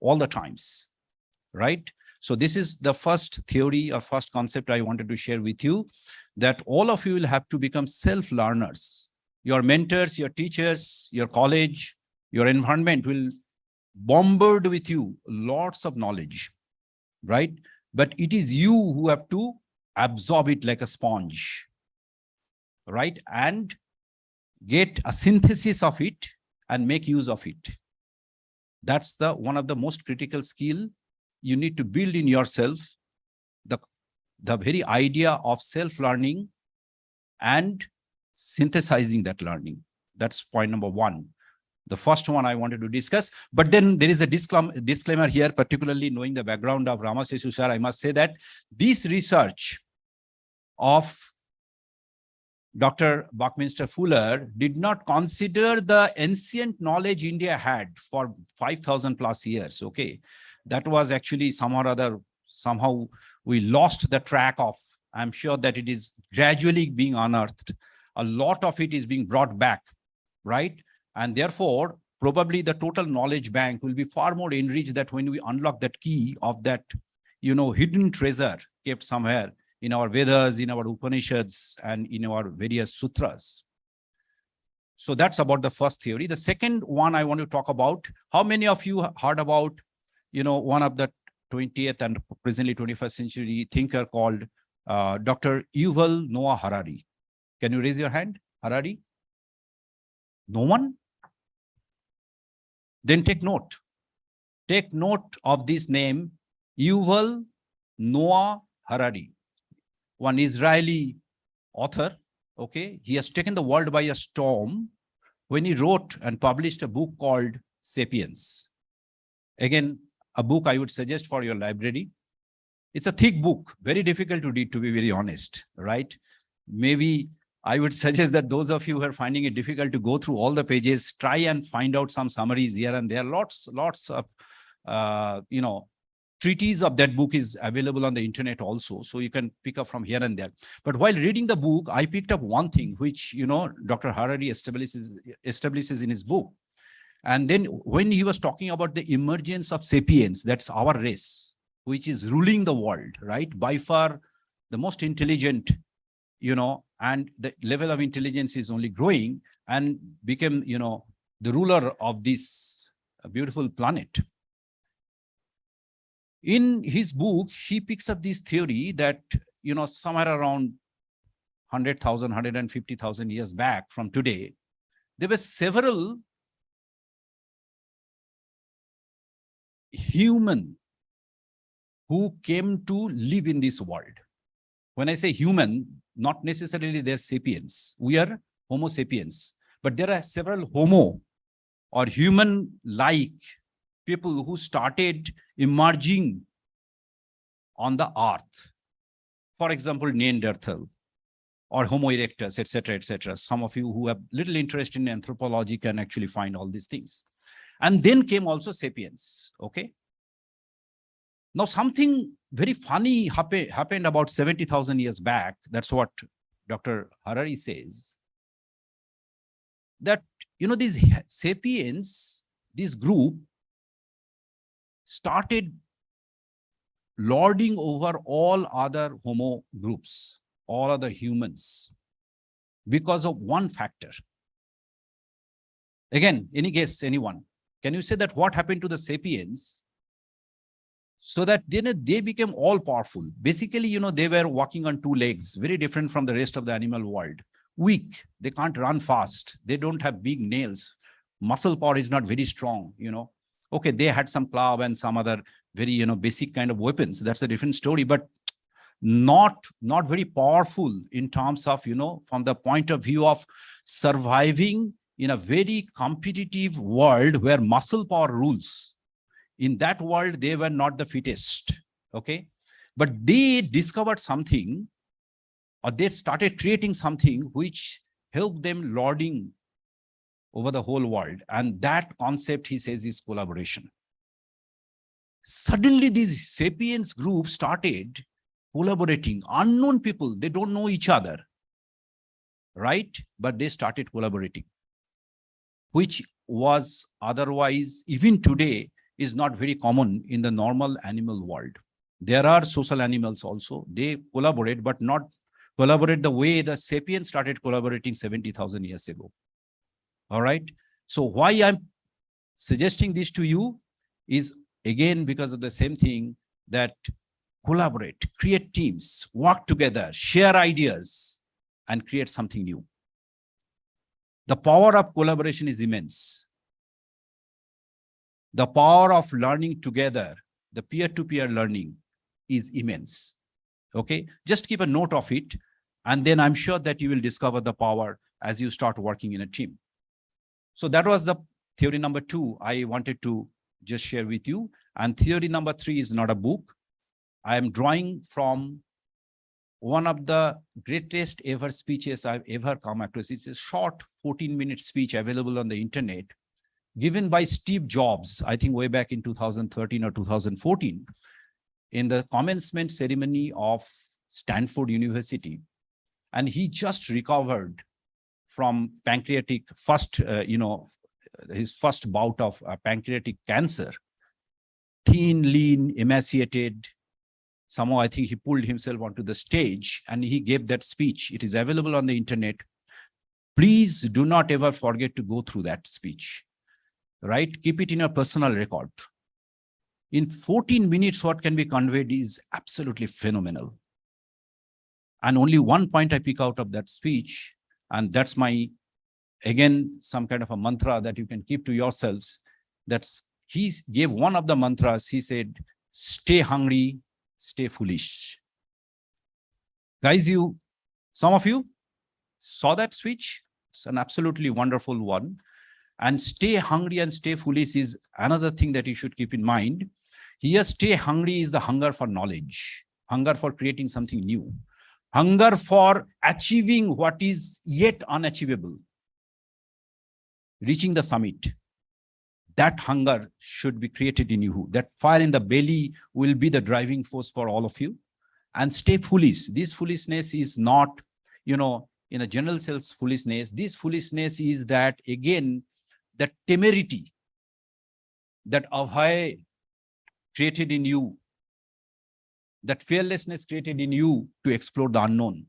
[SPEAKER 6] all the times, right? So this is the first theory or first concept I wanted to share with you, that all of you will have to become self-learners. Your mentors, your teachers, your college, your environment will bombard with you lots of knowledge, right? But it is you who have to absorb it like a sponge, right? And get a synthesis of it and make use of it. That's the one of the most critical skill you need to build in yourself, the very idea of self-learning and synthesizing that learning. That's point number one. The first one I wanted to discuss, but then there is a disclaimer here, particularly knowing the background of Ramasesu sir. I must say that this research of Dr. Buckminster Fuller did not consider the ancient knowledge India had for 5,000 plus years. Okay, that was actually somehow or other, somehow we lost the track of. I'm sure that it is gradually being unearthed. A lot of it is being brought back, right? And therefore, probably the total knowledge bank will be far more enriched that when we unlock that key of that, you know, hidden treasure kept somewhere in our Vedas, in our Upanishads, and in our various sutras. So that's about the first theory. The second one I want to talk about, how many of you heard about, you know, one of the 20th and presently 21st century thinker called Dr. Yuval Noah Harari? Can you raise your hand? Harari? No one? Then take note. Take note of this name, Yuval Noah Harari, one Israeli author. Okay, he has taken the world by a storm when he wrote and published a book called Sapiens. Again, a book I would suggest for your library. It's a thick book, very difficult to read, to be very honest, right? Maybe I would suggest that those of you who are finding it difficult to go through all the pages, try and find out some summaries here and there. Lots of, you know, treatise of that book is available on the internet also. So you can pick up from here and there. But while reading the book, I picked up one thing which, you know, Dr. Harari establishes in his book. And then when he was talking about the emergence of sapiens, that's our race, which is ruling the world, right? By far the most intelligent, you know, and the level of intelligence is only growing and became, you know, the ruler of this beautiful planet. In his book, he picks up this theory that, you know, somewhere around 100,000, 150,000 years back from today, there were several human who came to live in this world. When I say human, not necessarily they're sapiens. We are Homo sapiens, but there are several Homo or human-like people who started emerging on the earth. For example, Neanderthal or Homo erectus, etc., etc. Some of you who have little interest in anthropology can actually find all these things. And then came also sapiens, okay? Now, something very funny happened about 70,000 years back. That's what Dr. Harari says. That, you know, these sapiens, this group started lording over all other Homo groups, all other humans, because of one factor. Again, any guess, anyone? Can you say that what happened to the sapiens? So that then they became all powerful. Basically, you know, they were walking on two legs, very different from the rest of the animal world. Weak, they can't run fast. They don't have big nails. Muscle power is not very strong, you know. Okay, they had some club and some other very, you know, basic kind of weapons. That's a different story, but not very powerful in terms of, you know, from the point of view of surviving in a very competitive world where muscle power rules. In that world, they were not the fittest. Okay. But they discovered something, or they started creating something which helped them lording over the whole world. And that concept, he says, is collaboration. Suddenly, these sapiens groups started collaborating. Unknown people, they don't know each other, right? But they started collaborating, which was otherwise, even today, is not very common in the normal animal world. There are social animals also. They collaborate, but not collaborate the way the sapiens started collaborating 70,000 years ago. All right. So why I'm suggesting this to you is, again, because of the same thing, that collaborate, create teams, work together, share ideas, and create something new. The power of collaboration is immense. The power of learning together, the peer-to-peer learning, is immense. Okay, just keep a note of it, and then I'm sure that you will discover the power as you start working in a team. So that was the theory number 2 I wanted to just share with you. And theory number 3 is not a book. I am drawing from one of the greatest ever speeches I've ever come across. It's a short 14-minute speech available on the internet, given by Steve Jobs, I think way back in 2013 or 2014, in the commencement ceremony of Stanford University. And he just recovered from pancreatic his first bout of pancreatic cancer. Thin, lean, emaciated. Somehow I think he pulled himself onto the stage and he gave that speech. It is available on the internet. Please do not ever forget to go through that speech, right? Keep it in a personal record. In 14 minutes, what can be conveyed is absolutely phenomenal. And only one point I pick out of that speech, and that's my, again, some kind of a mantra that you can keep to yourselves. That's, he gave one of the mantras. He said, stay hungry, stay foolish. Guys, some of you saw that speech. It's an absolutely wonderful one. And stay hungry and stay foolish is another thing that you should keep in mind. Here, stay hungry is the hunger for knowledge, hunger for creating something new, hunger for achieving what is yet unachievable, reaching the summit. That hunger should be created in you. That fire in the belly will be the driving force for all of you. And stay foolish. This foolishness is not, in a general sense, foolishness. This foolishness is that, again, that temerity, that abhay created in you, that fearlessness created in you to explore the unknown.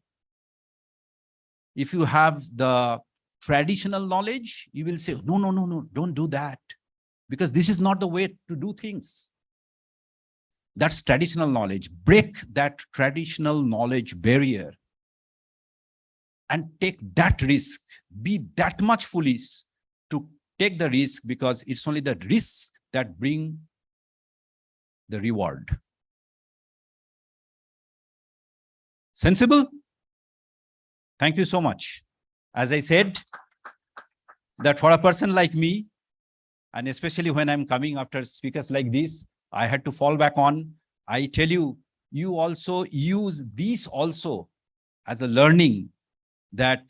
[SPEAKER 6] If you have the traditional knowledge, you will say, no, don't do that, because this is not the way to do things. That's traditional knowledge. Break that traditional knowledge barrier and take that risk. Be that much foolish to take the risk, because it's only the risk that bring the reward. Sensible? Thank you so much. As I said, that for a person like me, and especially when I'm coming after speakers like this, I had to fall back on. I tell you, you also use these also as a learning, that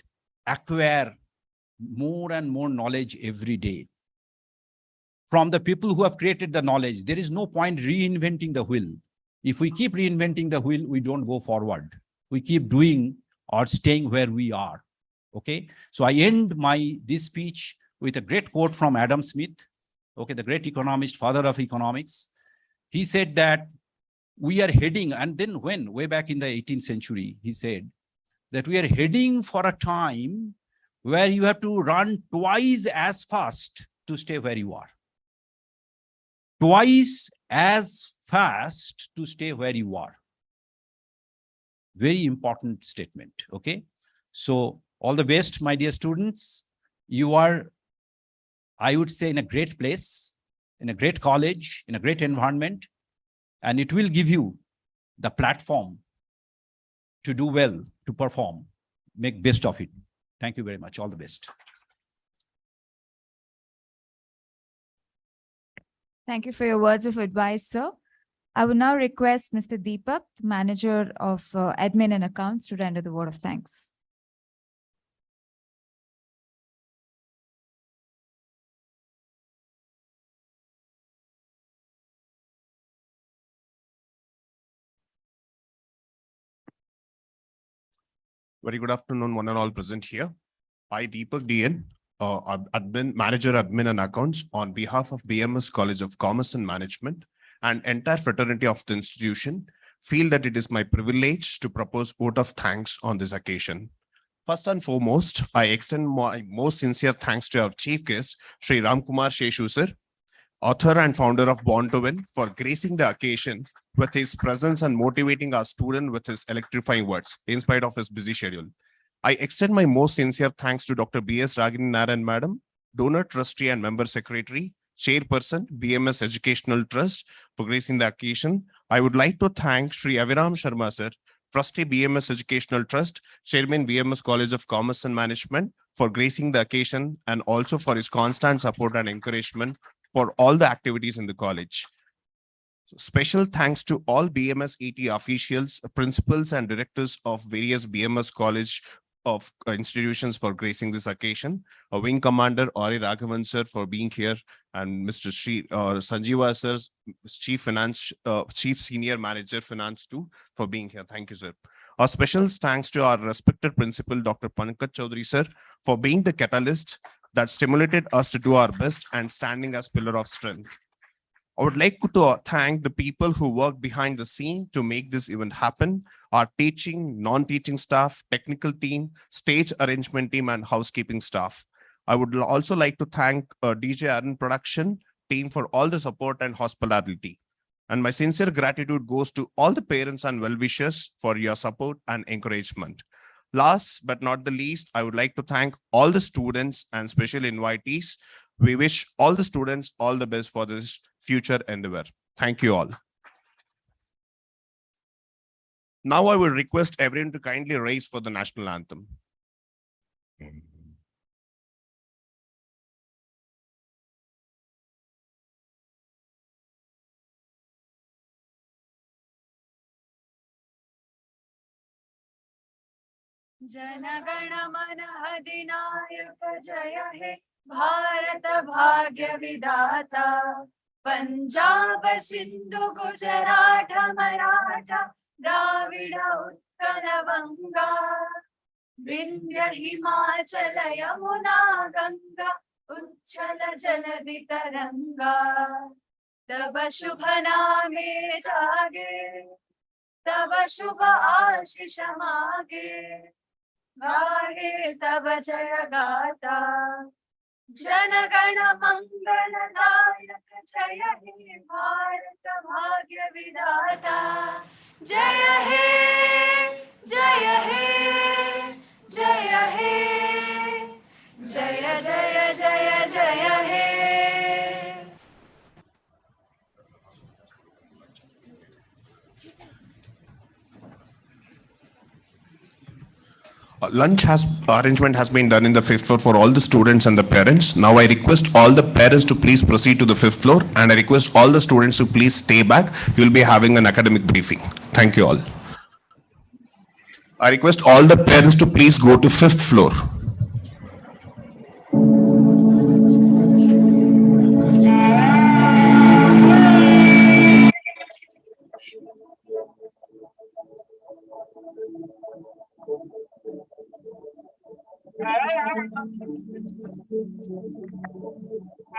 [SPEAKER 6] acquire more and more knowledge every day. From the people who have created the knowledge, there is no point reinventing the wheel. If we keep reinventing the wheel, we don't go forward. We keep doing or staying where we are. Okay. So I end this speech with a great quote from Adam Smith. Okay. The great economist, father of economics. He said that we are heading, and then way back in the 18th century, he said that we are heading for a time where you have to run twice as fast to stay where you are. Twice as fast to stay where you are. Very important statement. Okay. So all the best, my dear students. You are, I would say, in a great place, in a great college, in a great environment, and it will give you the platform to do well, to perform, make best of it. Thank you very much. All the best.
[SPEAKER 1] Thank you for your words of advice, sir. I will now request Mr. Deepak, the manager of admin and accounts, to render the word of thanks.
[SPEAKER 7] Very good afternoon, one and all present here. I, Deepak DN, Manager Admin and Accounts, on behalf of BMS College of Commerce and Management and entire fraternity of the institution, feel that it is my privilege to propose vote of thanks on this occasion. First and foremost, I extend my most sincere thanks to our chief guest, Sri Ramkumar Sheshu sir, author and founder of Born to Win, for gracing the occasion with his presence and motivating our student with his electrifying words in spite of his busy schedule. I extend my most sincere thanks to Dr. B.S. Ragini Narayan Madam, donor trustee and member secretary, chairperson, BMS Educational Trust, for gracing the occasion. I would like to thank Sri Aviram Sharma sir, trustee BMS Educational Trust, chairman BMS College of Commerce and Management, for gracing the occasion and also for his constant support and encouragement for all the activities in the college. Special thanks to all BMS ET officials, principals, and directors of various BMS college of institutions for gracing this occasion. A wing commander Ari Raghavan sir for being here, and Mr. Sri Sanjeeva sir, chief senior manager finance too, for being here. Thank you, sir. A special thanks to our respected principal Dr. Pankaj Chaudhary sir for being the catalyst that stimulated us to do our best and standing as pillar of strength. I would like to thank the people who work behind the scene to make this event happen: our teaching, non-teaching staff, technical team, stage arrangement team, and housekeeping staff. I would also like to thank DJ Aaron production team for all the support and hospitality. And my sincere gratitude goes to all the parents and well-wishers for your support and encouragement. Last but not the least, I would like to thank all the students and special invitees. We wish all the students all the best for this future endeavor. Thank you all. Now I will request everyone to kindly raise for the national anthem.
[SPEAKER 1] जनगण मन अधिनायक जय हे भारत भाग्य विधाता पंजाब सिंधु गुजरात मराठा द्राविड उत्कल बंगा विंध्य हिमाचल यमुना गंगा उच्छल जलधि तरंगा तब शुभ नामे जागे तब शुभ आशीष मागे गाहे तब जय गाता जनगण मंगलदायक जय हे भारत भाग्य विधाता जय हे जय हे जय हे जय जय जय जय हे
[SPEAKER 7] Lunch arrangement has been done in the fifth floor for all the students and the parents. Now I request all the parents to please proceed to the fifth floor, and I request all the students to please stay back. You will be having an academic briefing. Thank you all. I request all the parents to please go to fifth floor.